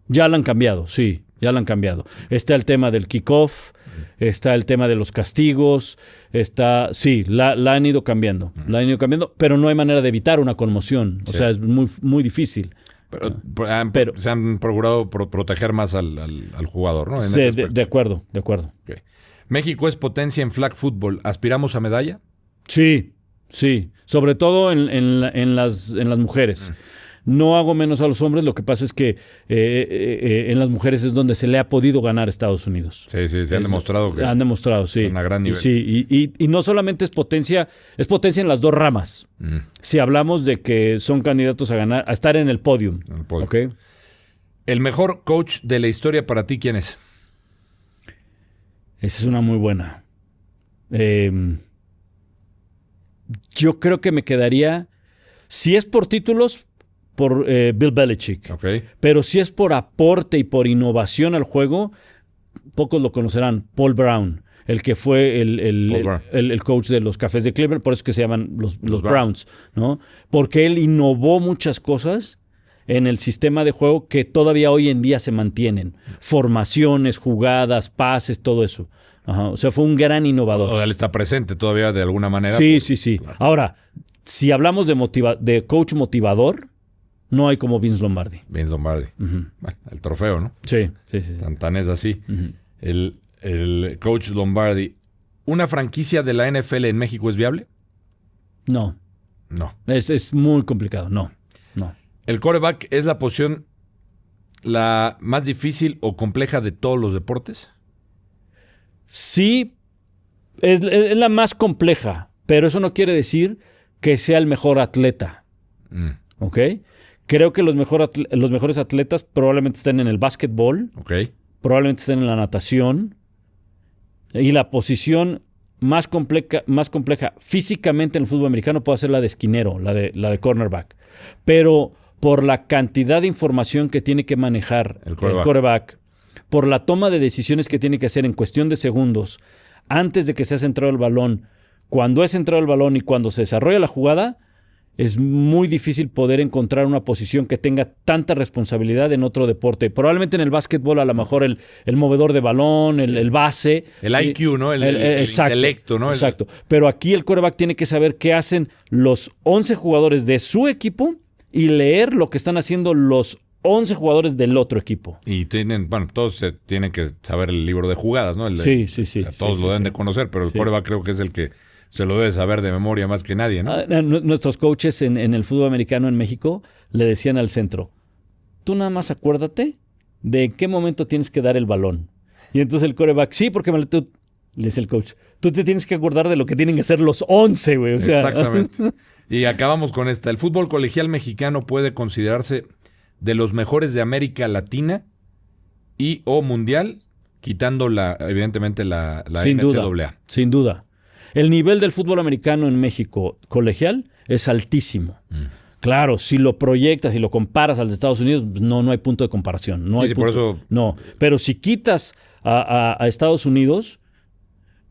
Ya la han cambiado, sí, ya la han cambiado. Está el tema del kickoff, está el tema de los castigos, la han ido cambiando, pero no hay manera de evitar una conmoción. O Sí. sea, es muy, muy difícil. Pero se han procurado proteger más al jugador, ¿no? En Sí, ese aspecto. de acuerdo. Ok. ¿México es potencia en flag football? ¿Aspiramos a medalla? Sí. Sobre todo en las mujeres. No hago menos a los hombres, lo que pasa es que en las mujeres es donde se le ha podido ganar a Estados Unidos. Sí, se han demostrado que Han demostrado, sí. son a gran nivel. Sí, y no solamente es potencia en las dos ramas. Si hablamos de que son candidatos a estar en el podium. En el podio. ¿Ok? ¿El mejor coach de la historia para ti quién es? Esa es una muy buena. Yo creo que me quedaría, si es por títulos, por Bill Belichick. Ok. Pero si es por aporte y por innovación al juego, pocos lo conocerán. Paul Brown, el que fue el coach de los Cafés de Cleveland, por eso es que se llaman los Browns, ¿no? Porque él innovó muchas cosas en el sistema de juego que todavía hoy en día se mantienen. Formaciones, jugadas, pases, todo eso. Ajá. O sea, fue un gran innovador. O él está presente todavía de alguna manera. Sí. Claro. Ahora, si hablamos de coach motivador, no hay como Vince Lombardi. Vince Lombardi. Uh-huh. Bueno, el trofeo, ¿no? Sí. Tan es así. Uh-huh. El coach Lombardi. ¿Una franquicia de la NFL en México es viable? No. No. Es muy complicado. No. ¿El quarterback es la posición la más difícil o compleja de todos los deportes? Sí, es la más compleja, pero eso no quiere decir que sea el mejor atleta. ¿Ok? Creo que los mejores atletas probablemente estén en el básquetbol, Ok. probablemente estén en la natación, y la posición más compleja físicamente en el fútbol americano puede ser la de esquinero, la de cornerback. Pero por la cantidad de información que tiene que manejar el quarterback, por la toma de decisiones que tiene que hacer en cuestión de segundos, antes de que se haya centrado el balón, cuando es centrado el balón y cuando se desarrolla la jugada, es muy difícil poder encontrar una posición que tenga tanta responsabilidad en otro deporte. Probablemente en el básquetbol a lo mejor el movedor de balón, el base. El IQ, ¿no? El intelecto, ¿no? Exacto. Pero aquí el quarterback tiene que saber qué hacen los 11 jugadores de su equipo y leer lo que están haciendo los 11 jugadores del otro equipo. Y todos tienen que saber el libro de jugadas, ¿no? Sí. Todos lo deben de conocer, pero el quarterback creo que es el que se lo debe saber de memoria más que nadie, ¿no? Nuestros coaches en el fútbol americano en México le decían al centro, tú nada más acuérdate de en qué momento tienes que dar el balón. Y entonces el quarterback, sí, porque le dice el coach, tú te tienes que acordar de lo que tienen que hacer los 11, güey. O sea. Exactamente. Y acabamos con esta. El fútbol colegial mexicano puede considerarse de los mejores de América Latina y o mundial, quitando evidentemente la Sin NCAA. duda, sin duda. El nivel del fútbol americano en México colegial es altísimo. Claro, si lo proyectas y lo comparas al de Estados Unidos, no hay punto de comparación. No Sí, hay sí, punto. por eso. No, pero si quitas a Estados Unidos,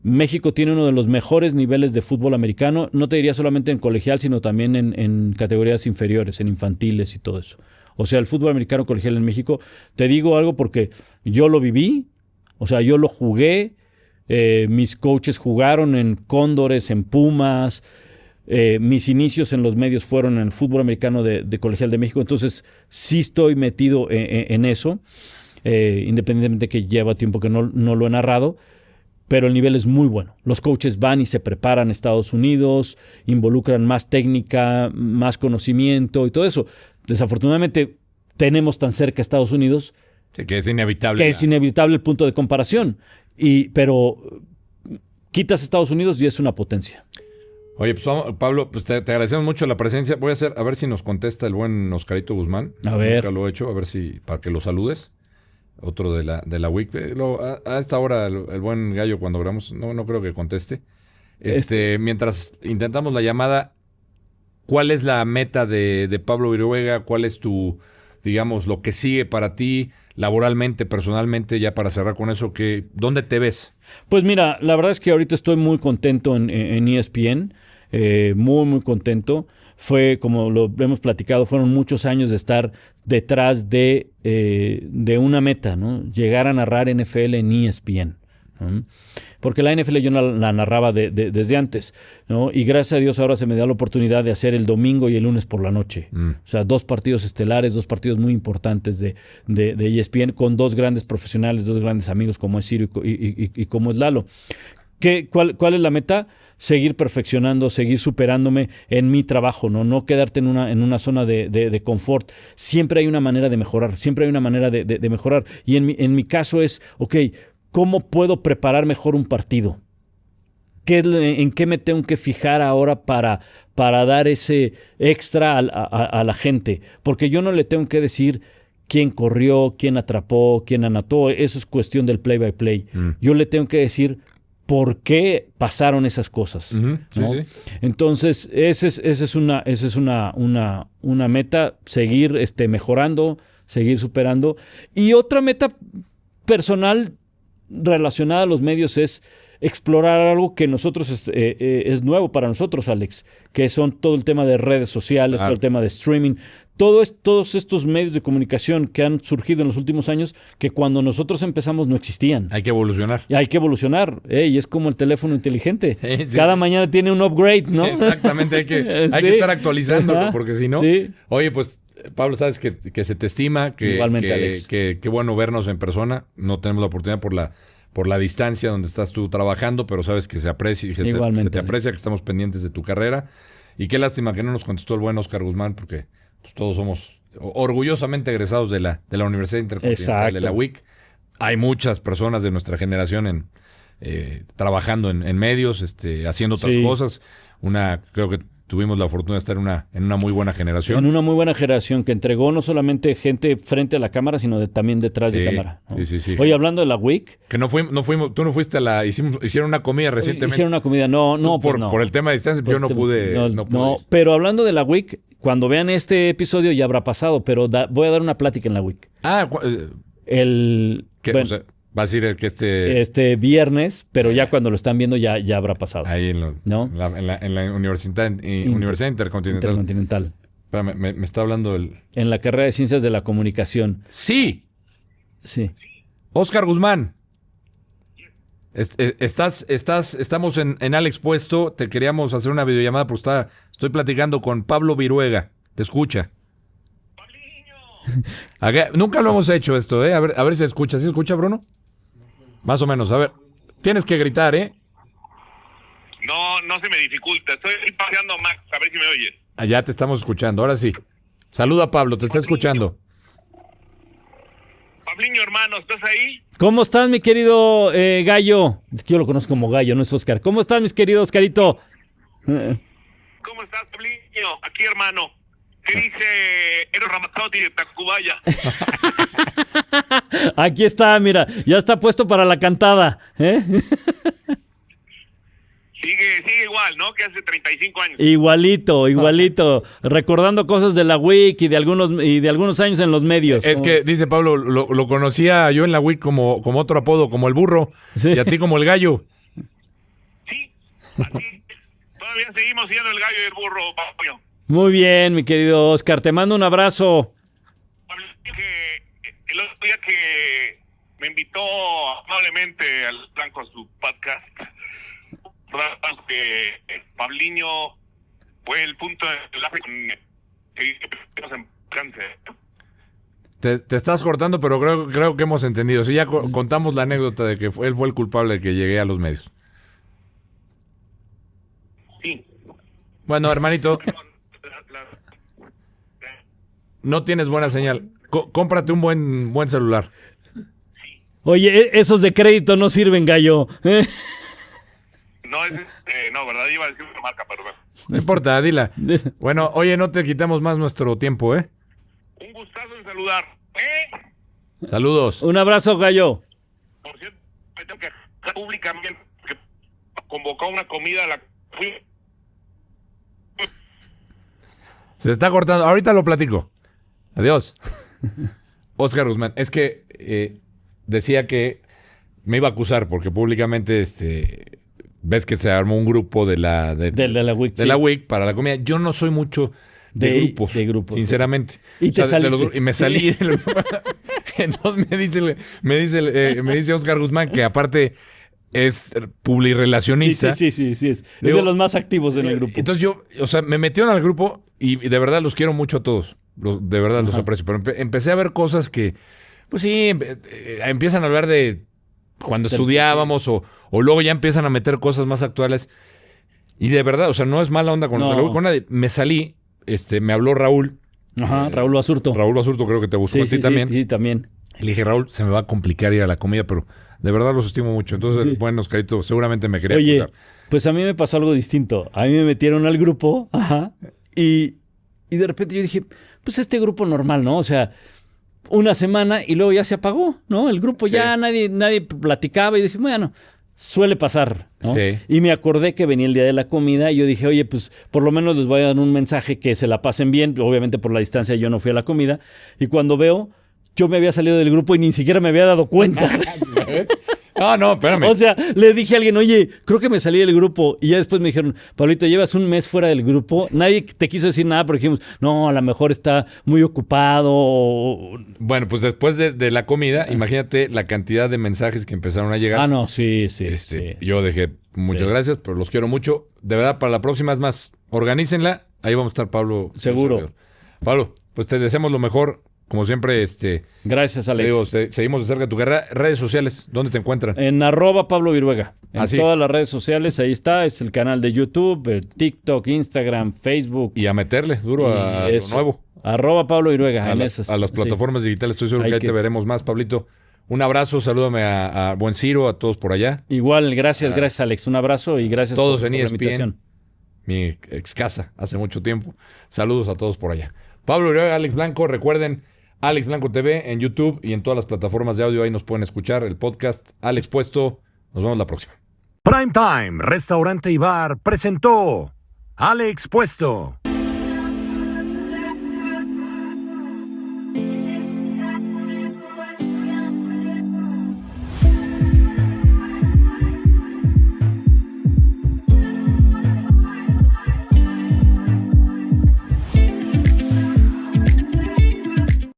México tiene uno de los mejores niveles de fútbol americano, no te diría solamente en colegial, sino también en categorías inferiores, en infantiles y todo eso. O sea, el fútbol americano colegial en México, te digo algo porque yo lo viví, o sea, yo lo jugué, mis coaches jugaron en Cóndores, en Pumas, mis inicios en los medios fueron en el fútbol americano de colegial de México, entonces sí estoy metido en eso, independientemente que lleva tiempo que no lo he narrado, pero el nivel es muy bueno. Los coaches van y se preparan a Estados Unidos, involucran más técnica, más conocimiento y todo eso. Desafortunadamente tenemos tan cerca a Estados Unidos Sí, que es inevitable. que es inevitable el punto de comparación. Pero quitas a Estados Unidos y es una potencia. Oye, pues Pablo, pues te agradecemos mucho la presencia. Voy a ver si nos contesta el buen Oscarito Guzmán. A ver. Nunca lo he hecho, a ver si, para que lo saludes. Otro de la WIC. A esta hora, el buen Gallo, cuando grabamos, no creo que conteste. Mientras intentamos la llamada, ¿cuál es la meta de Pablo Viruega? ¿Cuál es digamos, lo que sigue para ti laboralmente, personalmente, ya para cerrar con eso? ¿Dónde te ves? Pues mira, la verdad es que ahorita estoy muy contento en ESPN, muy, muy contento. Fue, como lo hemos platicado, fueron muchos años de estar detrás de una meta, ¿no? Llegar a narrar NFL en ESPN, ¿no? Porque la NFL yo la narraba desde antes, ¿no? Y gracias a Dios ahora se me da la oportunidad de hacer el domingo y el lunes por la noche. O sea, 2 partidos estelares, 2 partidos muy importantes de ESPN con 2 grandes profesionales, 2 grandes amigos como es Ciro y como es Lalo. ¿Cuál es la meta? Seguir perfeccionando, seguir superándome en mi trabajo, no quedarte en una zona de confort. Siempre hay una manera de mejorar, siempre hay una manera de mejorar. Y en mi caso es, ¿cómo puedo preparar mejor un partido? ¿En qué me tengo que fijar ahora para dar ese extra a la gente? Porque yo no le tengo que decir quién corrió, quién atrapó, quién anotó. Eso es cuestión del play-by-play. Yo le tengo que decir por qué pasaron esas cosas. Uh-huh. Sí, ¿no? sí. Entonces, esa es una meta, seguir mejorando, seguir superando. Y otra meta personal relacionada a los medios es explorar algo que nosotros es nuevo para nosotros, Alex, que son todo el tema de redes sociales, todo el tema de streaming, todos estos medios de comunicación que han surgido en los últimos años que cuando nosotros empezamos no existían. Hay que evolucionar. Y hay que evolucionar, y es como el teléfono inteligente. Sí, Cada mañana tiene un upgrade, ¿no? Exactamente, hay que estar actualizándolo, porque si no... Sí. Oye, pues, Pablo, sabes que se te estima, Igualmente, Alex. que bueno vernos en persona. No tenemos la oportunidad por la distancia donde estás tú trabajando, pero sabes que se aprecia y Igualmente, se te aprecia, que estamos pendientes de tu carrera. Y qué lástima que no nos contestó el buen Oscar Guzmán, porque pues, todos somos orgullosamente egresados de la Universidad Intercontinental. Exacto. De la WIC. Hay muchas personas de nuestra generación trabajando en medios, haciendo otras cosas. Creo que tuvimos la fortuna de estar en una muy buena generación. En una muy buena generación que entregó no solamente gente frente a la cámara, sino también detrás de cámara, ¿no? Sí. Oye, hablando de la WIC... Que no fuimos, tú no fuiste hicieron una comida recientemente. Hicieron una comida, no. Por el tema de distancia, yo no pude. No, pero hablando de la WIC, cuando vean este episodio ya habrá pasado, pero voy a dar una plática en la WIC. O sea, va a decir el que este viernes, pero ya cuando lo están viendo ya habrá pasado. Ahí ¿no? en la Universidad Intercontinental. Intercontinental. Espérame, me está hablando En la carrera de Ciencias de la Comunicación. Sí. Oscar Guzmán. Estamos en Alex Puesto. Te queríamos hacer una videollamada, pero estoy platicando con Pablo Viruega. Te escucha. Nunca lo hemos hecho esto, A ver si se escucha. ¿Sí se escucha, Bruno? Más o menos. A ver. Tienes que gritar, No se me dificulta. Estoy paseando a Max, a ver si me oyes. Allá te estamos escuchando, ahora sí. Saluda a Pablo, te está escuchando. Pabliño, hermano, ¿estás ahí? ¿Cómo estás, mi querido Gallo? Es que yo lo conozco como Gallo, no es Oscar. ¿Cómo estás, mis queridos Oscarito? ¿Cómo estás, Pabliño? Aquí, hermano. ¿Qué dice Eros Ramazzotti de Tacubaya? Aquí está, mira, ya está puesto para la cantada. Sigue igual, ¿no? Que hace 35 años. Igualito. Recordando cosas de la WIC y de algunos años en los medios. Es que, dice Pablo, lo conocía yo en la WIC como otro apodo, como el burro, Sí. y a ti como el gallo. Sí, así. Todavía seguimos siendo el gallo y el burro, Pabliño. Muy bien, mi querido Oscar. Te mando un abrazo. Pabliño, que el otro día que me invitó amablemente al Blanco a su podcast, que Pabliño fue el punto de enlace con que en cáncer. Te estás cortando, pero creo que hemos entendido. Sí, ya contamos la anécdota de que él fue el culpable de que llegué a los medios. Sí. Bueno, hermanito, no tienes buena señal. Cómprate un buen celular. Oye, esos de crédito no sirven, Gallo. No, ¿verdad? Iba a decir una marca, pero bueno. No importa, dila. Bueno, oye, no te quitamos más nuestro tiempo, ¿eh? Un gustazo en saludar. Saludos. Un abrazo, Gallo. Por cierto, me tengo que hacer públicamente que convocó una comida a la... Se está cortando. Ahorita lo platico. Adiós. Oscar Guzmán. Es que decía que me iba a acusar porque públicamente ves que se armó un grupo de la WIC, de la WIC para la comida. Yo no soy mucho de grupos, sinceramente. Y te saliste. Y me salí del grupo. Entonces me dice Oscar Guzmán que aparte es publirelacionista. Sí. Es Digo, de los más activos en el grupo. Entonces yo, me metieron al grupo y de verdad los quiero mucho a todos. De verdad los aprecio. Pero empecé a ver cosas que, pues sí, empiezan a hablar de cuando estudiábamos o luego ya empiezan a meter cosas más actuales. Y de verdad, no es mala onda con nadie. Me salí, me habló Raúl. Ajá, Raúl Basurto. Raúl Basurto creo que te buscó a ti también. Sí, también. Y le dije, Raúl, se me va a complicar ir a la comida, pero de verdad los estimo mucho. Entonces, bueno, Oscarito, seguramente me quería Oye, acusar. pues a mí me pasó algo distinto. A mí me metieron al grupo, y de repente yo dije, pues este grupo normal, ¿no? O sea, una semana y luego ya se apagó, ¿no? El grupo ya nadie platicaba y dije, bueno, suele pasar, ¿no? Sí. Y me acordé que venía el día de la comida y yo dije, oye, pues por lo menos les voy a dar un mensaje que se la pasen bien. Obviamente por la distancia yo no fui a la comida. Y cuando veo, yo me había salido del grupo y ni siquiera me había dado cuenta. No, espérame. O sea, le dije a alguien, oye, creo que me salí del grupo. Y ya después me dijeron, Pablito, llevas un mes fuera del grupo. Nadie te quiso decir nada, pero dijimos, no, a lo mejor está muy ocupado. Bueno, pues después de la comida, imagínate la cantidad de mensajes que empezaron a llegar. Ah, no, sí. Yo dejé, muchas gracias, pero los quiero mucho. De verdad, para la próxima es más, organícenla. Ahí vamos a estar, Pablo. Seguro. Pablo, pues te deseamos lo mejor. Como siempre, gracias, Alex. Digo, seguimos de cerca de tu carrera. Redes sociales, ¿dónde te encuentran? En @PabloViruega. En todas las redes sociales, ahí está. Es el canal de YouTube, TikTok, Instagram, Facebook. Y a meterle duro a lo nuevo. @PabloViruega. A las plataformas digitales, estoy seguro que ahí te veremos más, Pablito. Un abrazo, salúdame a Buen Ciro, a todos por allá. Igual, gracias, Alex. Un abrazo y gracias todos por en la ESPN, invitación. Mi ex casa, hace mucho tiempo. Saludos a todos por allá. Pablo Viruega, Alex Blanco, recuerden, Alex Blanco TV en YouTube y en todas las plataformas de audio, ahí nos pueden escuchar el podcast. Alex Puesto, nos vemos la próxima. Prime Time, Restaurante y Bar presentó Alex Puesto.